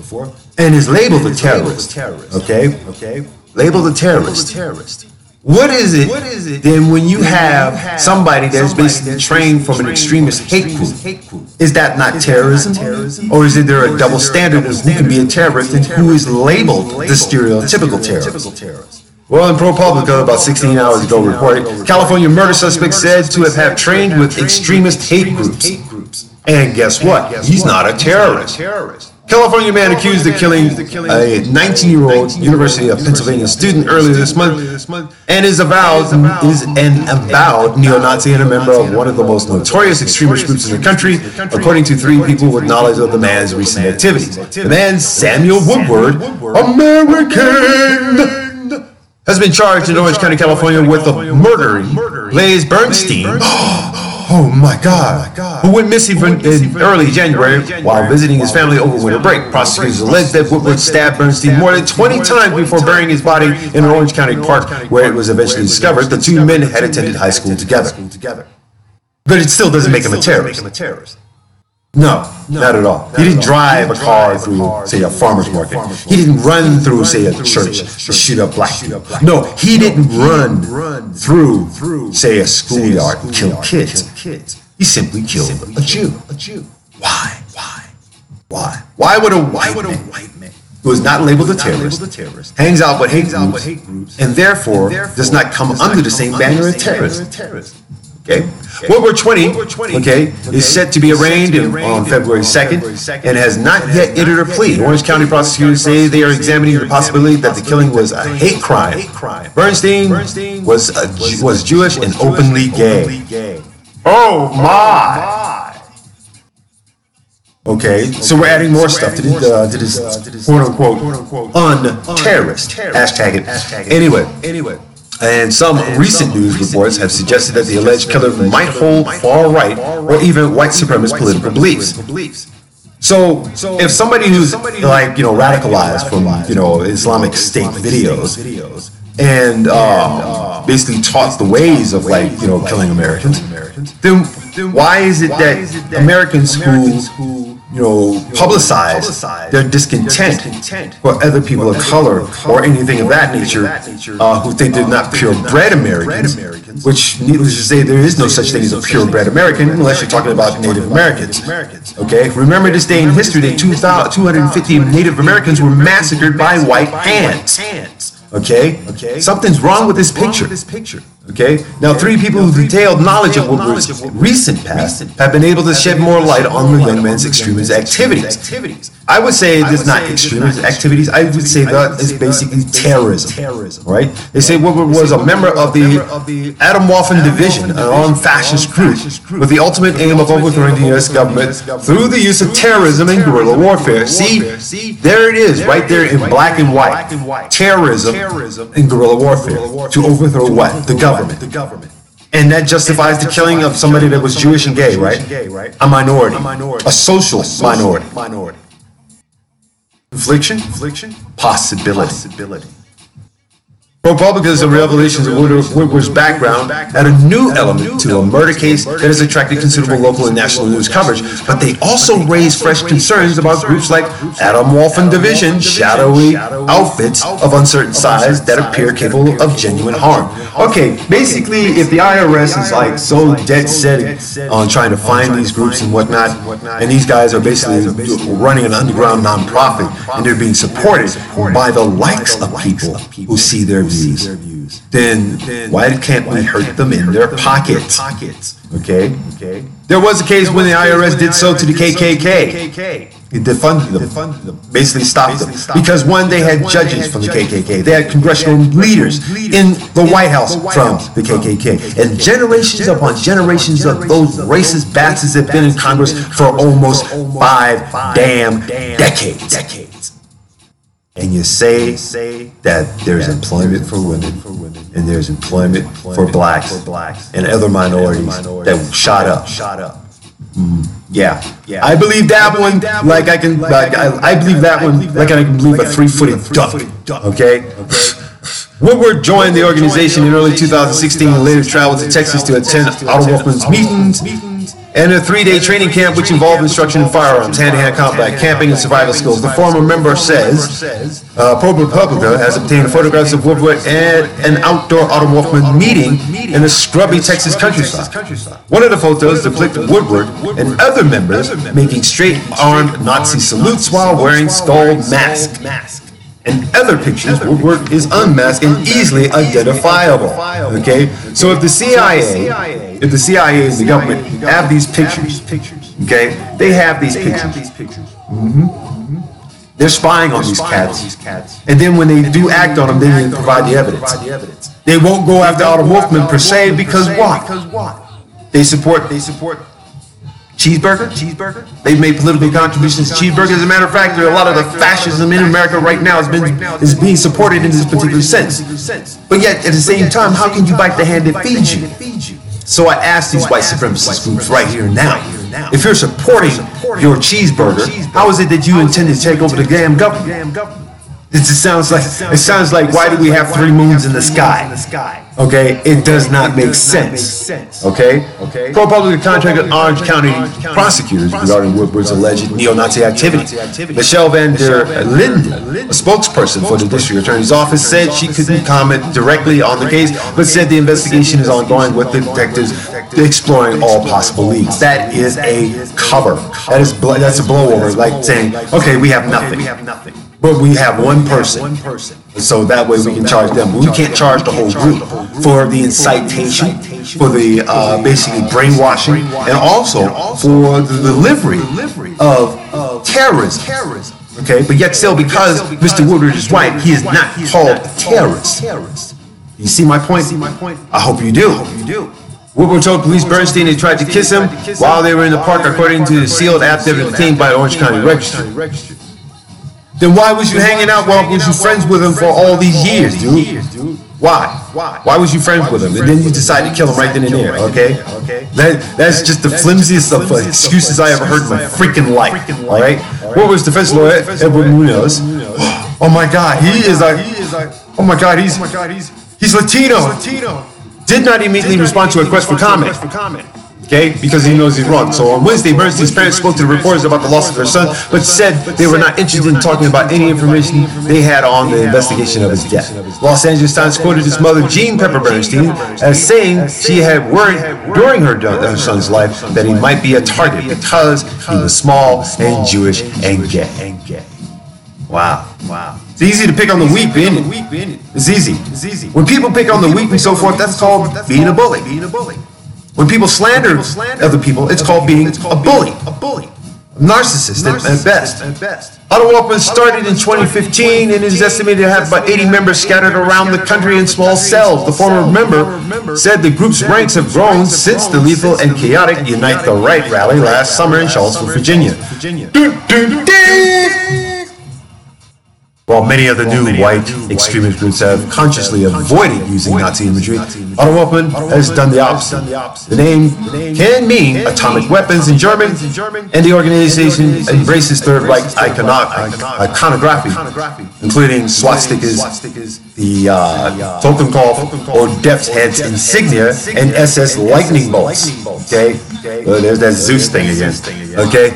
and is labeled a terrorist, okay, labeled a terrorist. What is it then when you have somebody that is basically trained from an extremist hate group? Is that not terrorism? Or is there a double standard of who can be a terrorist and who is labeled the stereotypical terrorist? Well, in ProPublica, about 16 hours ago, reported California murder suspect said to have trained with extremist hate groups. And guess what? He's not a terrorist. California man accused of killing a 19-year-old University of Pennsylvania student earlier this month and is an avowed neo-Nazi and a member of one of the most notorious extremist groups in the country, according to 3 people with knowledge of the man's recent activities. The man, Samuel Woodward, American, has been charged in Orange County, California with murdering Blaze Bernstein. Oh my God, who went missing in early January while visiting his family over winter break. Prosecutors allege that Woodward stabbed Bernstein more than 20 times before burying his body in an Orange County park where it was eventually discovered the 2 men had attended high school together. But it still doesn't make him a terrorist. No, not at all. He didn't drive a car through, say, a farmer's market. He didn't run through, say, a church to shoot up black people. No, he didn't run through, say, a schoolyard and kill kids. He simply killed a Jew. Why? Why would a white man who is not labeled a terrorist, hangs out with hate groups, and therefore does not come under the same banner as terrorist? Okay. Woodward 20, is set to be arraigned on February 2nd and has not yet entered a plea. Orange County prosecutors say they are examining the possibility that the killing was a hate crime. Bernstein was Jewish and openly gay. Oh my! Okay, so we're adding more stuff to this quote-unquote un-terrorist. Hashtag it. Anyway. And some recent news reports have suggested that the alleged killer might hold far-right or even white supremacist political beliefs. So if somebody who's radicalized from Islamic State videos and basically taught the ways of killing Americans, then why is it that Americans who publicize their discontent for other people of color or anything of that nature who think they're not purebred Americans, which needless to say there is no such thing as a purebred American unless you're talking about Native Americans. Okay, remember this day in history that 250 Native Americans were massacred by white hands. Okay? Something's wrong with this picture. Okay? Now, 3 people who detailed knowledge of Woodward's recent past have been able to shed more light on the young man's extremist activities. I would say this is not extremist activities. I would say that is basically terrorism. Right? They say Woodward was a member of the Atomwaffen Division, an armed fascist group, with the ultimate aim of overthrowing the U.S. government through the use of terrorism and guerrilla warfare. See, there it is, right there in black and white. Terrorism and guerrilla warfare to overthrow what? The government. And that justifies the killing of somebody that was Jewish and gay, right? A minority. A social minority. Infliction? Possibility. ProPublica's and revelations of Woodward's background add a new element to a murder case that has attracted considerable local and national news coverage, but they also raise fresh concerns about groups like Atomwaffen Division, shadowy outfits of uncertain size that appear capable of genuine harm. Okay, basically, if the IRS is so dead set on trying to find these groups and whatnot, and these guys are basically running an underground nonprofit, and they're being supported by the likes of people who see their views, then why can't we hurt them in their pockets? Okay? There was a case when the IRS did so to the KKK. It defunded them, basically stopped them. Because one, they had judges from the KKK. They had congressional leaders in the White House from the KKK. And generations upon generations of those racist bastards have been in Congress for almost 5 damn decades. And you say that there's employment for women and there's employment for blacks and other minorities that shot up. Yeah. I believe that one like I can. I believe that one like I can believe a 3-footed duck. Okay. Woodward joined the organization in early 2016 and later traveled to Texas to attend Otto Wolfman's meetings and a 3-day training camp which involved instruction in firearms, hand-to-hand combat, camping, and survival skills. The former member says, ProPublica has obtained photographs of Woodward at an outdoor Otto Wolfman meeting in a scrubby Texas countryside. One of the photos depicts Woodward and other members making straight-armed Nazi salutes while wearing skull masks. In other pictures, Woodward is unmasked and easily identifiable. Okay, so if the CIA and the government have these pictures, okay, they have these pictures. They're spying on these cats, and then when they do act on them, they provide the evidence. They won't go after Otto Wolfman per se because what? They support cheeseburger. They've made political contributions to cheeseburger. As a matter of fact, a lot of the fascism in America right now is being supported in this particular sense. But yet, at the same time, how can you bite the hand that feeds you? So I ask these white supremacist groups right here and now, if you're supporting your cheeseburger, how is it that you intend to take over the damn government? It sounds like why do we have 3 moons in the sky? Okay, it does not make sense. Okay, ProPublica contacted Orange County prosecutors regarding Woodward's alleged neo-Nazi activity. Michelle Van der Linden, a spokesperson for the district attorney's office, said she couldn't comment directly on the case, but said the investigation is ongoing with the detectives exploring all possible leads. That is a cover. That's a blowover, like saying, okay, we have nothing. But we have one person, so that way we can charge them. But we can't charge the whole group for the incitation, for the basically brainwashing, and also for the delivery of terrorism. Okay, but yet still, because Mr. Woodward is white, he is not called a terrorist. You see my point? I hope you do. Woodward told police Bernstein they tried to kiss him while they were in the park, according to the sealed affidavit obtained by the Orange County Registry. Then why was you hanging out? Why was you friends with him for all these years, dude? Why? Why was you friends with him? And then you decided to kill him right then and there, okay? That's just the flimsiest of excuses I ever heard in my freaking life, all right? What was defense lawyer Edward Munoz? Oh my God, he's Latino. Did not immediately respond to a request for comment. Okay, because he knows he's wrong. So on Wednesday, Bernstein's parents spoke to the reporters about the loss of their son, but said they were not interested in talking about any information they had on the investigation of his death. Los Angeles Times quoted his mother, Jean Pepper Bernstein, as saying she had worried during her son's life that he might be a target because he was small and Jewish and gay. Wow. It's easy to pick on the weak, ain't it? It's easy. When people pick on the weak and so forth, that's called being a bully. When people slander other people, it's called being a bully. A narcissist at best. Otto Wolfman started in 2015 and is estimated to have about 80 members scattered around the country in small cells. The former member said the group's ranks have grown since the lethal and chaotic Unite the Right rally last summer in Charlottesville, Virginia. While many of the new white extremist groups have consciously avoided using Nazi imagery, Otto Wolfman has done the opposite. The name can mean atomic weapons in German, and the organization embraces Third Reich iconography, including swastikas, the Totenkopf or Death's Head's insignia, and SS lightning bolts. Okay, well, there's that Zeus thing again. Okay.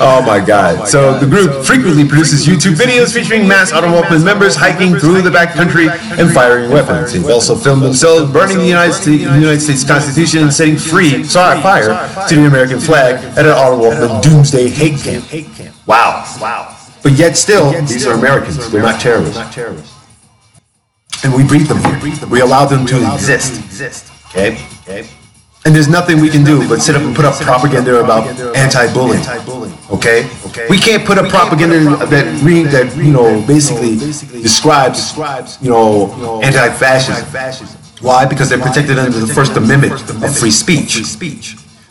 Oh my God. So the group frequently produces YouTube videos featuring mass Otto Wolfman members hiking through the backcountry and firing weapons. They've also filmed themselves burning the United States Constitution and setting fire to the American flag at an Otto Wolfman doomsday hate camp. Wow. But yet still, these are Americans. They're not terrorists. And we breed them here. We allow them to exist. Okay? And there's nothing we can do but sit up and put up propaganda about anti-bullying. Okay? We can't put up propaganda that basically describes, anti-fascism. Why? Because they're protected under the First Amendment of free speech.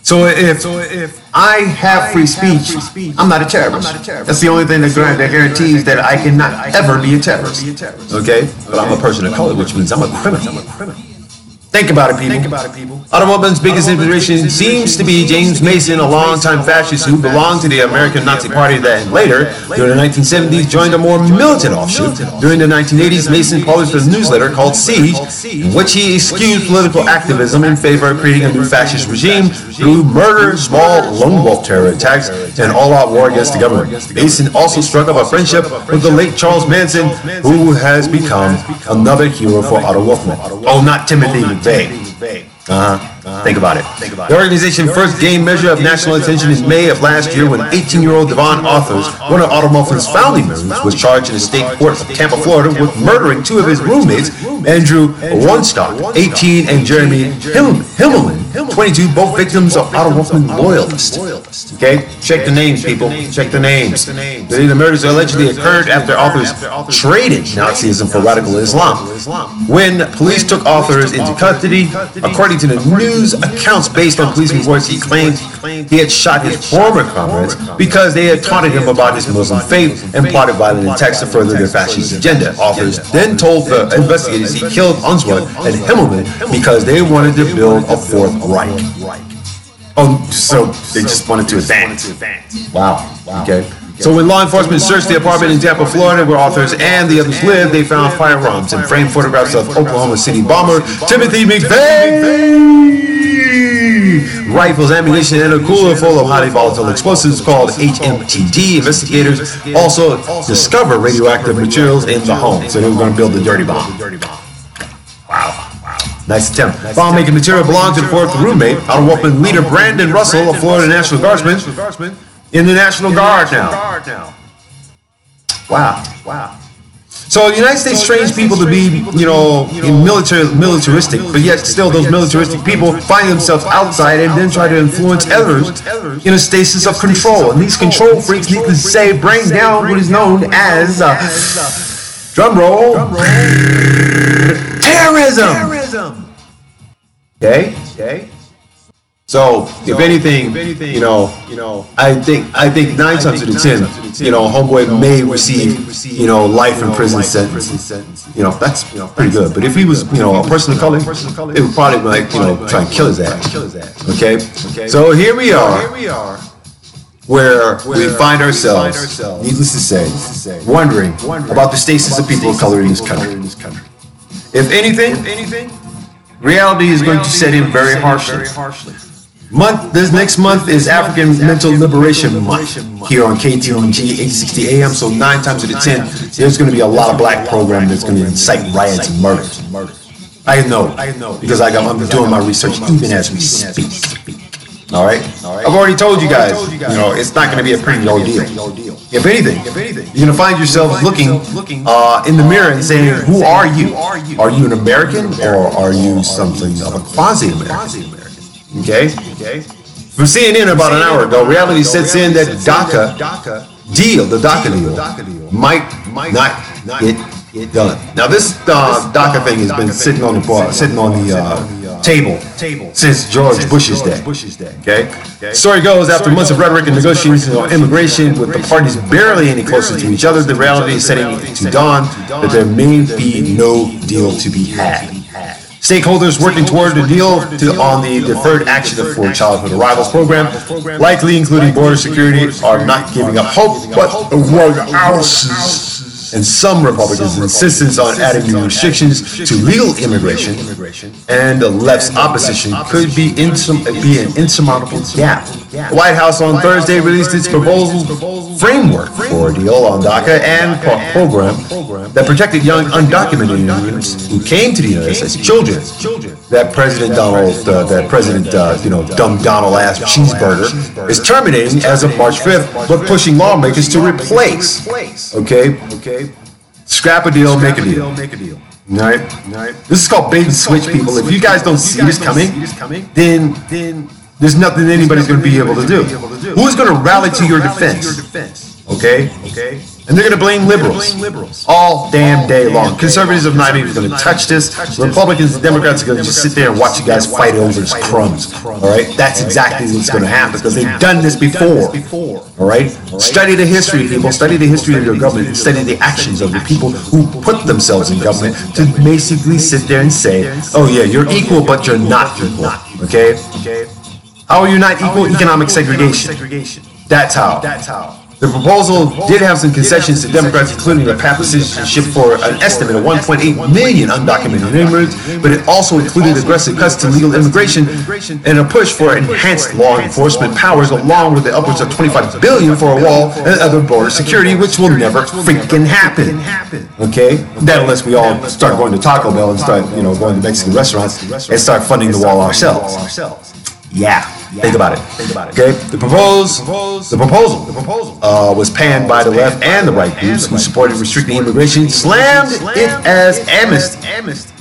So if I have free speech, I'm not a terrorist. That's the only thing that guarantees that I cannot ever be a terrorist. Okay? But I'm a person of color, which means I'm a criminal. Think about it, people. Otto Wupman's biggest inspiration seems to be James Mason, a longtime fascist who belonged to the American Nazi Party that later, during the 1970s, joined a more militant offshoot. During the 1980s, Mason published a newsletter called Siege, in which he excused political activism in favor of creating a new fascist regime through murder, small lone wolf terror attacks, and all-out war against the government. Mason also struck up a friendship with the late Charles Manson, who has become another hero for Otto Wupman. Oh, not Timothy McVeigh. Think about it. The organization first gained measure of national attention in May of last year when 18-year-old Devon Authors, one of Otto Wupman's founding members, was charged in the state court of Tampa, Florida with murdering two of his roommates, Andrew Wunstock, 18, and Jeremy Himmelman, 22, both victims of Otto Wupman loyalists. Okay? Check the names, people. Check the names. The murders allegedly occurred after Authors traded Nazism for radical Islam. When police took Authors into custody, according to the news accounts based on police reports, he claimed he had shot his former comrades because they had taunted him about his Muslim faith and plotted violent attacks to further their fascist agenda. Authors then told the investigators he killed Unsworth and Himmelman because they wanted to build a Fourth Reich. Oh, so they just wanted to advance. Wow. Okay. So when law enforcement searched the apartment in Tampa, Florida, where Authors and the others lived, they found firearms and framed photographs of Oklahoma City bomber Timothy McVeigh, rifles, ammunition, and a cooler full of highly volatile explosives called HMTD. Investigators also discovered radioactive materials in the home, so they were going to build the dirty bomb. Wow. Nice attempt. Bomb-making material belonged to the fourth roommate, Otto Wupman leader Brandon Russell, a Florida National Guardsman, in the National Guard now. Wow. So the United States trains people to be, militaristic, but yet still those militaristic people find themselves outside and then try to influence others in a stasis of control. And these control freaks, needless to say, bring down what is known as, drum roll, terrorism. Okay. So, if anything, I think 9 times out of 10, homeboy may receive, life in prison sentence. That's pretty good. But if he was, a person of color, it would probably try and kill his ass. Okay. So here we are, where we find ourselves, needless to say, wondering about the status of people of color in this country. If anything, reality is going to set in very harshly. This next month is African Mental Liberation Month here on Ktng 860 AM. So 9 times out of 10, there's going to be a lot of black program that's going to incite riots and murders. I know because I'm doing my research even as we speak. All right. I've already told you guys, it's not going to be a pretty ordeal. If anything, you're going to find yourself looking in the mirror and saying, "Who are you? Are you an American or are you something of a quasi-American?" Okay. From CNN about an hour ago, reality sets in that the DACA deal might not get done. Now this DACA thing has been sitting on the table since George Bush's day. Okay. Story goes, after months of rhetoric and negotiations on immigration, with the parties barely any closer to each other, the reality is setting to dawn that there may be no deal to be had. Stakeholders working toward a deal on the Deferred Action for Childhood Arrivals program, likely including border security, are not giving up hope, but the word houses. And some Republicans' insistence on adding new restrictions to legal immigration and the left's opposition could be an insurmountable gap. The White House on Thursday released its proposal framework for a deal on DACA and a program that protected young undocumented immigrants who came to the United States as children. That President dumb Donald ass cheeseburger is terminating as of March 5th, but pushing lawmakers to replace. Okay. Scrap a deal, make a deal. All right. This is called bait and switch, people. If you guys don't see this coming, then there's nothing anybody's going to be able to do. Who's going to rally to your defense? Okay. And they're going to blame liberals all damn day long. Conservatives are not even going to touch this. Republicans and Democrats are going to just sit there and watch you guys fight over his crumbs. All right? That's exactly what's going to happen because they've done this before. All right? Study the history, people. Study the history of your government and study the actions of the people who put themselves in government to basically sit there and say, oh yeah, you're equal, but you're not equal. Okay? How are you not equal? Economic segregation. That's how. The proposal did have some concessions to Democrats, including the path of citizenship for an estimate of 1.8 million undocumented immigrants, but it also included aggressive cuts to legal immigration and a push for enhanced law enforcement powers, along with the upwards of $25 billion for a wall and other border security, which will never freaking happen. Okay? That unless we all start going to Taco Bell and start, going to Mexican restaurants and start funding the wall ourselves. Yeah. Think about it. Okay, the proposal was panned by the left and the right groups who supported restricting immigration, slammed it as amnesty.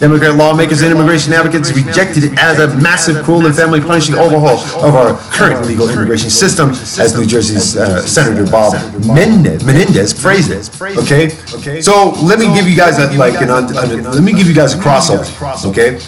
Democrat lawmakers and immigration advocates rejected it as a massive, cruel, and family-punishing overhaul of our current legal immigration system, as New Jersey's Senator Bob Menendez phrased it. Okay, so let me give you guys a crossover. Okay,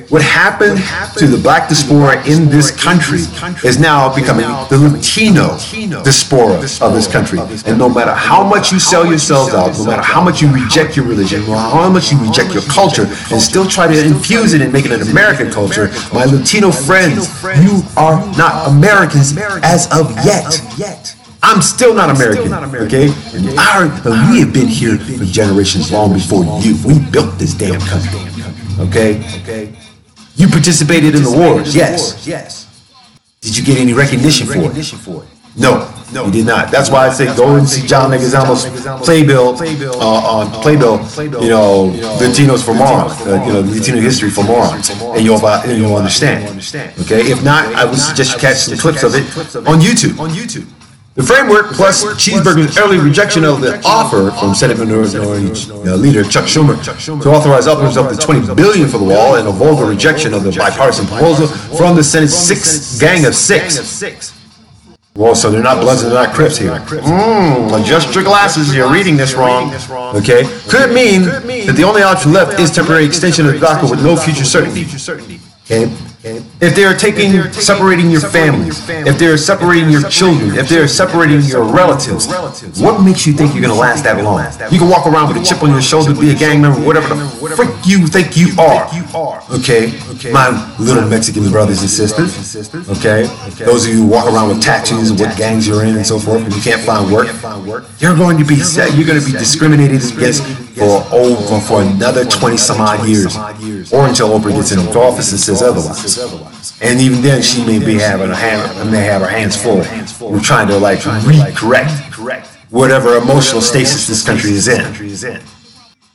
what happened to the black diaspora in this country is now becoming the Latino diaspora of this country. And no matter how much you sell yourselves out, no matter how much you reject your religion, no matter how much you reject your culture, and still try to infuse it and make it an American culture, my Latino friends, you are not Americans as of yet. I'm still not American, okay? And we have been here for generations long before you. We built this damn country, okay? You participated in the wars, yes. Did you get any recognition for it? No, you did not. That's why I say go and see John Leguizamo's playbill, Latinos for morons, Latino history for morons, and you'll understand. Okay, if not, I would suggest you catch some clips of it on YouTube. The framework plus Cheeseburger's early rejection of the offer from Senate Minority Leader Chuck Schumer to authorize upwards up to $20 billion for the wall, and a vulgar rejection of the bipartisan proposal from the Senate's gang of six. Well, so they're not Bloods and they're not Crips here. Adjust your glasses, you're reading this wrong. Okay? Could mean that the only option left is temporary extension of the DACA with no future certainty. Okay? If they are separating your family, if they are separating your children, if they are separating your relatives, what makes you think you're going to last that long? You can walk around with a chip on your shoulder, be a gang member, whatever the frick you think you are. Okay? My little Mexican brothers and sisters. Okay? Those of you who walk around with tattoos of what gangs you're in and so forth, and you can't find work, you're going to be discriminated against for another 20 some odd years, or until Oprah gets into office and says otherwise. And even then, she may have her hands full. We're trying to recorrect whatever emotional stasis this country is in.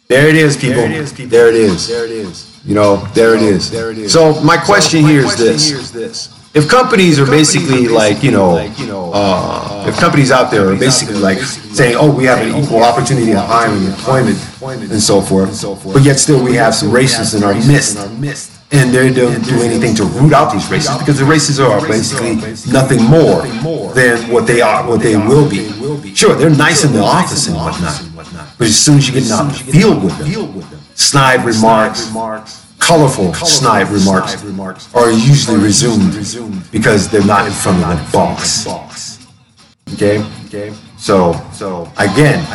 There it is, people. There it is. There it is. So my question here is this. If companies are basically if companies out there are basically saying, oh, we have an equal opportunity of hiring, employment, and so forth, but yet still we have some racists in our midst, and they don't do anything to root out these races, because the races are basically nothing more than what they are, what they will be. Sure, they're nice in the office and whatnot, but as soon as you get out in the field with them, snide remarks, colorful snide remarks are usually resumed because they're not in front of the boss. Okay? So again,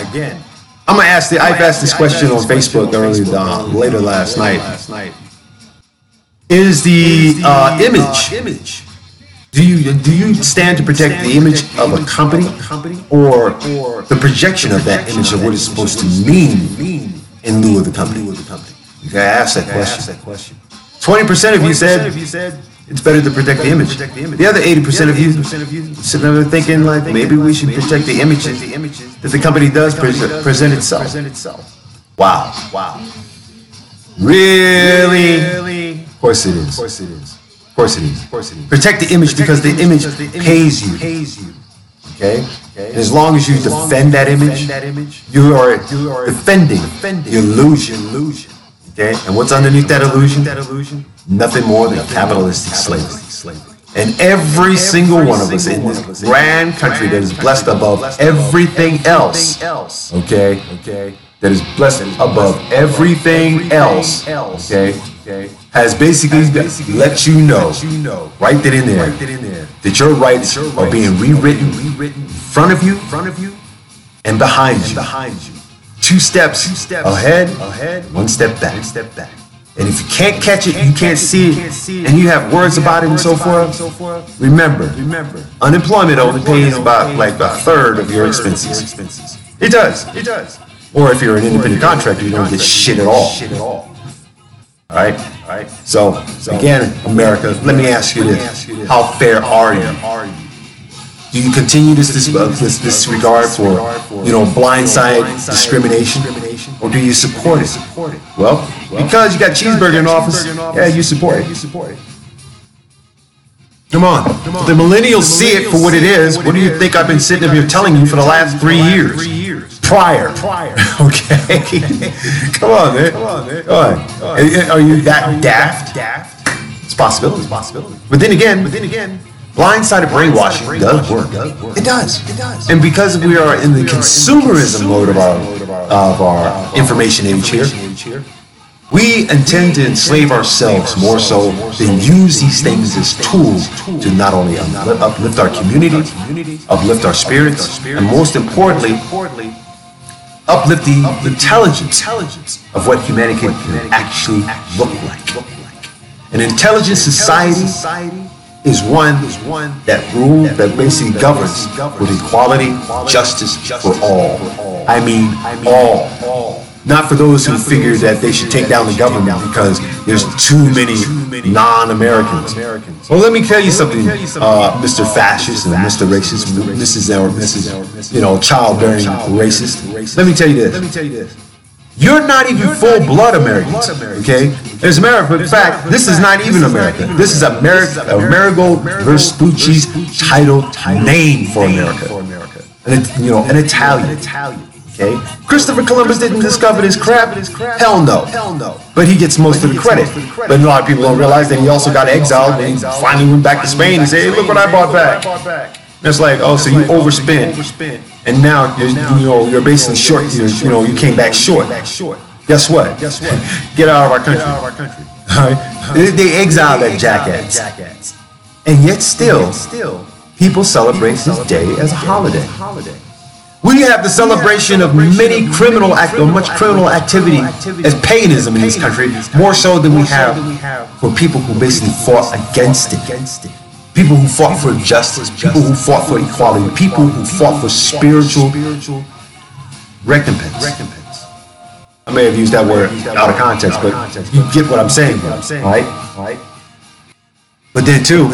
I'm gonna I've asked this question on Facebook later last night. Is the image? Do you stand to protect the image of a company, or the projection of that image of what it's supposed to mean in lieu of the company? Okay, I asked that question. 20% of you said it's better to protect the image. The other 80% of you sitting there thinking maybe we should protect the images that the company does present itself. Wow. Really? Of course it is. Protect the image because the image pays you. Okay? And as long as you defend that image, you are defending the illusion. Okay? And what's underneath that illusion? Nothing more than capitalistic slavery. And every single one of us in this grand country that is blessed above everything else, okay, that is blessed above everything else, okay, has basically let you know, right then and there, that your rights are being rewritten in front of you and behind you. 2 steps ahead, 1 step back. And if you can't catch it, you can't see it, and you have words about it and so forth, remember, unemployment only pays about like a third of your expenses. It does. Or if you're an independent contractor, you don't get shit at all. Alright? So, again, America, let me ask you this. How fair are you? Do you continue this disregard for, blindside discrimination? Or do you support it? Well, because you got cheeseburger in office, yeah, you support it. Come on. If the millennials see it for what it is, what do you think I've been sitting up here telling you for the last 3 years? Prior. Okay? Come on, man. Are you that daft? It's a possibility. But then again, blindsided brainwashing does work. It does. And because we are in the consumerism mode of our information age here, we intend to enslave ourselves more so than use these things as tools to not only uplift our community, uplift our spirits, and most importantly, uplift the intelligence of what humanity can actually look like. An intelligent society is one that basically governs with equality, justice for all. I mean all. Not for those who figure that they should take down the government because there's too many non-Americans. Well, let me tell you something, Mr. Fascist and Mr. Racist, Mrs. Childbearing Racist. Let me tell you this. You're not even full-blood Americans, okay? As a matter of fact, this is not even America. This is Amerigo Vespucci's title name for America. An Italian. Okay? Christopher Columbus didn't discover this crap. Hell no. But he gets most of the credit. But a lot of people don't realize that he also got exiled and he finally went back to Spain and said, hey, look what I brought back. And it's like, oh, so you overspent. And now you're basically short. You came back short. Guess what? Get out of our country. All right? They exiled that jackass. And yet still, people celebrate this day as a holiday. We have the celebration of much criminal activity as paganism in this country, more so than we have for people who basically fought against it. People who fought for justice, people who fought for equality, people who fought for spiritual recompense. I may have used that word out of context, but you get what I'm saying, right? But then too,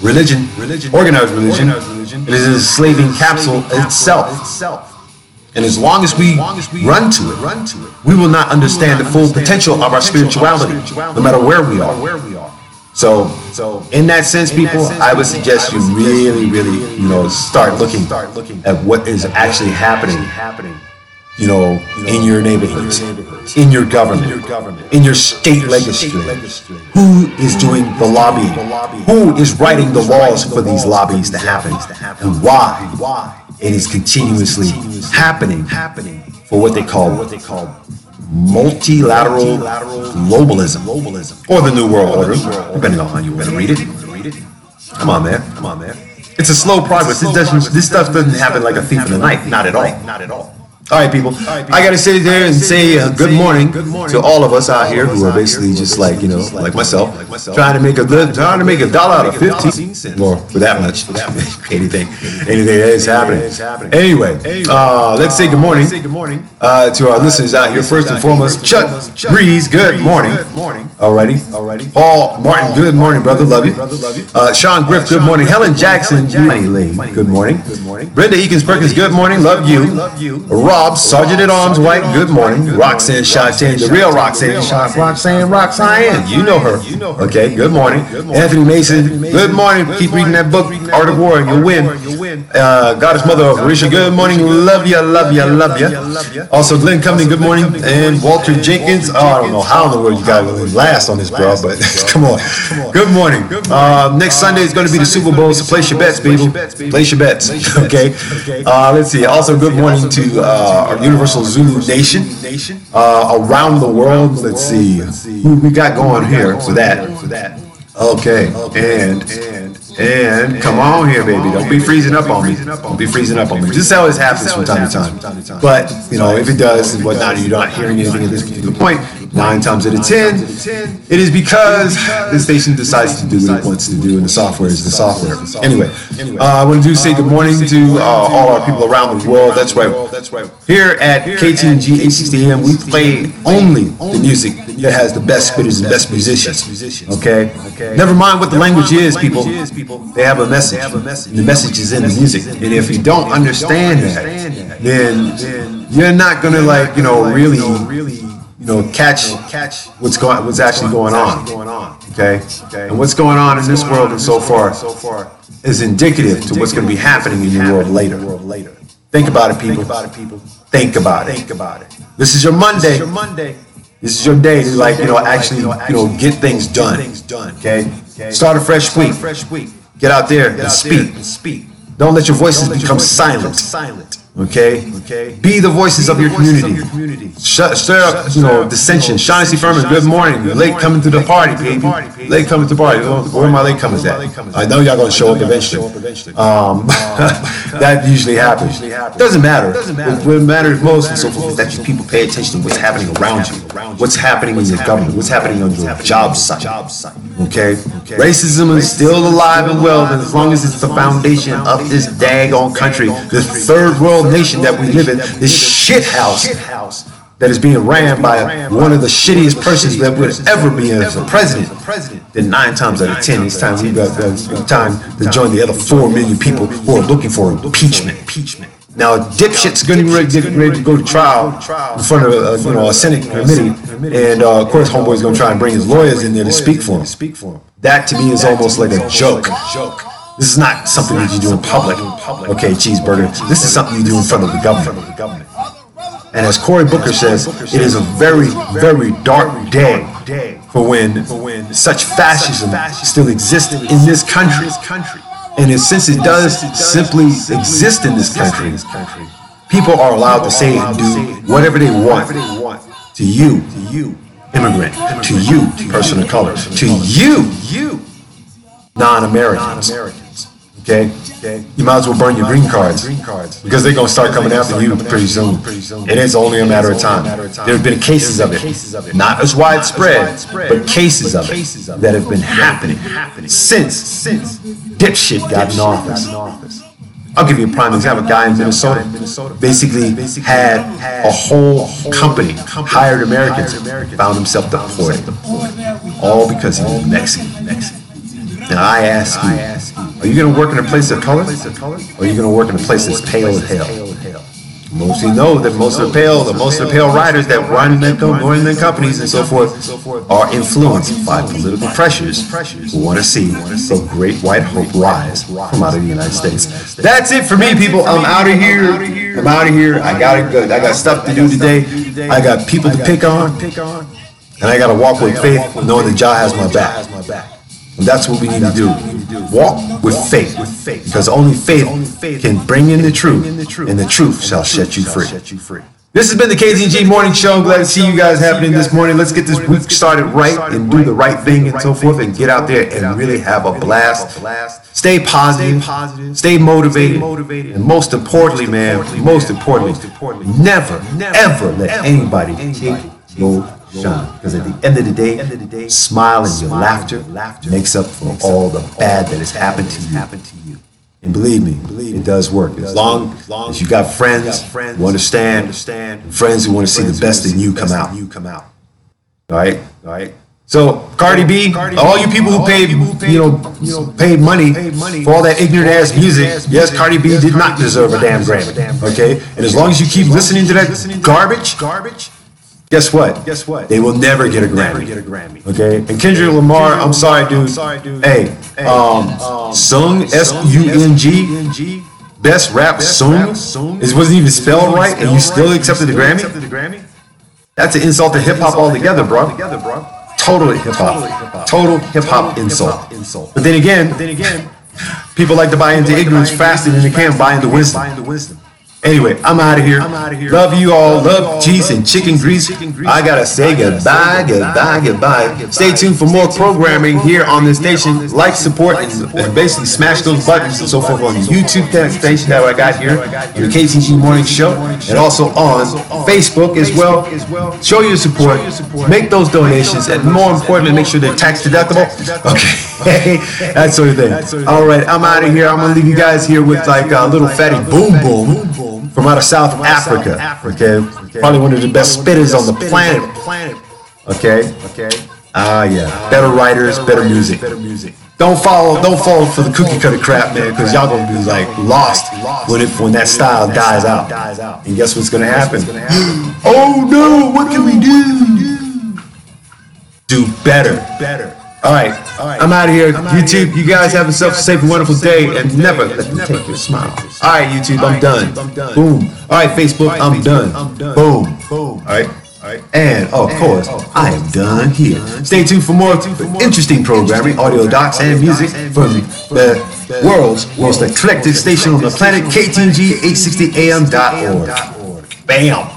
religion, organized religion, it is an enslaving capsule itself. And as long as we run to it, we will not understand the full potential of our spirituality, no matter where we are. So in that sense, people, I would suggest you really, start looking at what is actually happening, in your neighborhoods, in your government, in your state legislature. Who is doing the lobbying? Who is writing the laws for these lobbies to happen? And why it is continuously happening for what they call multilateral globalism, or the New World Order, depending on how you want to read it. Come on, man. It's a slow progress. This stuff doesn't happen like a thief in the night. Not at all. All right, people. I got to sit there and say good morning to all of us out here who are basically just like myself, trying to make $1 out of 15 cents, or for that much. anything that is happening. Anyway, let's say good morning to our listeners out here. First and foremost, Chuck Breeze, good morning. Alrighty. Paul Martin, good morning, brother. Love you. Sean Griff, good morning. Helen Jackson, good morning. Brenda Eakins Perkins, good morning. Love you. Probs, Sergeant at Arms White, good morning. Roxanne Chatain, the real Roxanne, Roxanne, you know her. Okay, good morning. Anthony Mason, good morning. Keep reading that book, Art of War, you'll win. Goddess Mother of Marisha, good morning. Love ya. Also, Glenn Company, good morning. And Walter Jenkins, I don't know how in the world you got last on this, bro, but come on. Good morning. Next Sunday is going to be the Super Bowl, so place your bets, people. Place your bets, okay? Let's see. Also, good morning to our Universal Zulu Nation around the world. Let's see who we got going here for that. Okay, and come on here, baby. Don't be freezing up on me. This is how this happens from time to time. But, you know, if it does and whatnot, and you're not hearing anything at this particular point, 9 times out of 10, it is because the station decides to do what it wants to do, and the software is the software. Anyway, I want to say good morning to all our people around the world. That's right. Here at Ktng 860 AM, we play only the music that has the best spitters and best musicians. Okay? Never mind what the language is, people. They have a message. And the message is in the music. And if you don't understand that, then you're not gonna really catch what's actually going on. Okay? And what's going on in this world and so far is indicative to what's gonna be happening in your world later. Think about it, people. Think about it. This is your Monday. This is your day to actually get things done. Okay? Start a fresh week. Get out there and speak. Don't let your voices become silent. Okay? Be the voices of your community. Stir up, dissension. Shaughnessy Furman, good morning. You're late coming to the party, baby. Late coming to the party. Where my late comers at? I know y'all gonna show up eventually. That usually happens. Doesn't matter. What matters most and so forth is that you people pay attention to what's happening around you. What's happening in your government. What's happening on your job site. Okay? Racism is still alive and well, and as long as it's the foundation of this daggone country, this third world nation that we live in, this shit house that is being ran by one of the shittiest persons that would ever be as a president, then 9 times out of 10, it's time we got time to join the other 4 million people who are looking for impeachment. Now, dipshit's going to be ready to go to trial in front of a Senate committee, and of course, homeboy's going to try and bring his lawyers in there to speak for him. That to me is almost like a joke. This is not something that you do in public. Okay, cheeseburger. This is something you do in front of the government. And as Cory Booker says, it is a very, very dark day for when such fascism still exists in this country. And since it does simply exist in this country, people are allowed to say and do whatever they want to you, immigrant, to you, person of color, to you, non-Americans. Okay? You might as well burn your green cards because they're going to start coming after you pretty soon. And it's only a matter of time. There have been cases of it, not as widespread, but cases of it that have been happening since dipshit got in office. I'll give you a prime example. A guy in Minnesota basically had a whole company, hired Americans, found himself deported. All because he was Mexican. Now I ask you, are you going to work in a place of color? Or are you going to work in a place that's pale as hell? Most of you know that most of the pale riders that run their companies and so forth are influenced by political pressures who want to see a great white hope rise from out of the United States. That's it for me, people. I'm out of here. I got stuff to do today. I got people to pick on, and I got to walk with faith, knowing that Jah has my back. And that's what we need to do. Walk with faith. Because only faith can bring in the truth, and the truth shall set you free. This has been the KTG Morning Show. I'm glad to see you guys happening this morning. Let's get this week started right and do the right thing and so forth, and get out there and really have a blast. Stay positive, stay motivated, and most importantly, never, ever let anybody take your shine. Because at the end of the day, smile and your laughter makes up for all the bad that has happened to you. And believe me, it does work. As long as you got friends who understand, and friends who want to see the best in you come out. All right? So Cardi B, all you people who paid, paid money for all that ignorant ass music, yes, Cardi B did not deserve a damn Grammy. Okay, and as long as you keep listening to that garbage, guess what? They will never get a Grammy. Okay, and Kendrick Lamar, I'm sorry, dude. Hey, Sung, S-U-N-G, best rap song, it wasn't even spelled right, and you still accepted the Grammy? That's an insult to hip hop altogether, bro. Totally hip hop. Total hip hop insult. But then again, people like to buy into ignorance faster than they can buy into wisdom. Anyway, I'm out of here. Love you all. Love cheese and chicken grease. I gotta say goodbye. Stay tuned for more programming here on this station. Like, support, and basically smash those buttons and so forth on the YouTube station that I got here, the KTG Morning Show, and also on Facebook as well. Show your support. Make those donations, and more importantly, make sure they're tax deductible. Okay, that sort of thing. All right, I'm out of here. I'm gonna leave you guys here with like a little fatty boom boom from out of South Africa. Okay, probably one of the best spitters on the planet. Okay. Yeah, better writers, better music. Don't fall for the cookie cutter crap, man, because y'all gonna be like lost when that style dies out. And guess what's gonna happen? Oh no, what can we do? Do better. All right, I'm out of here. YouTube, you guys have yourself a safe and wonderful day, and never let them take your smile. All right, YouTube, I'm done. Boom. All right, Facebook, I'm done. Boom. All right. And of course, I am done here. Stay tuned for more interesting programming, audio docs, and music from the world's most eclectic station on the planet, KTNG 860am.org. Bam.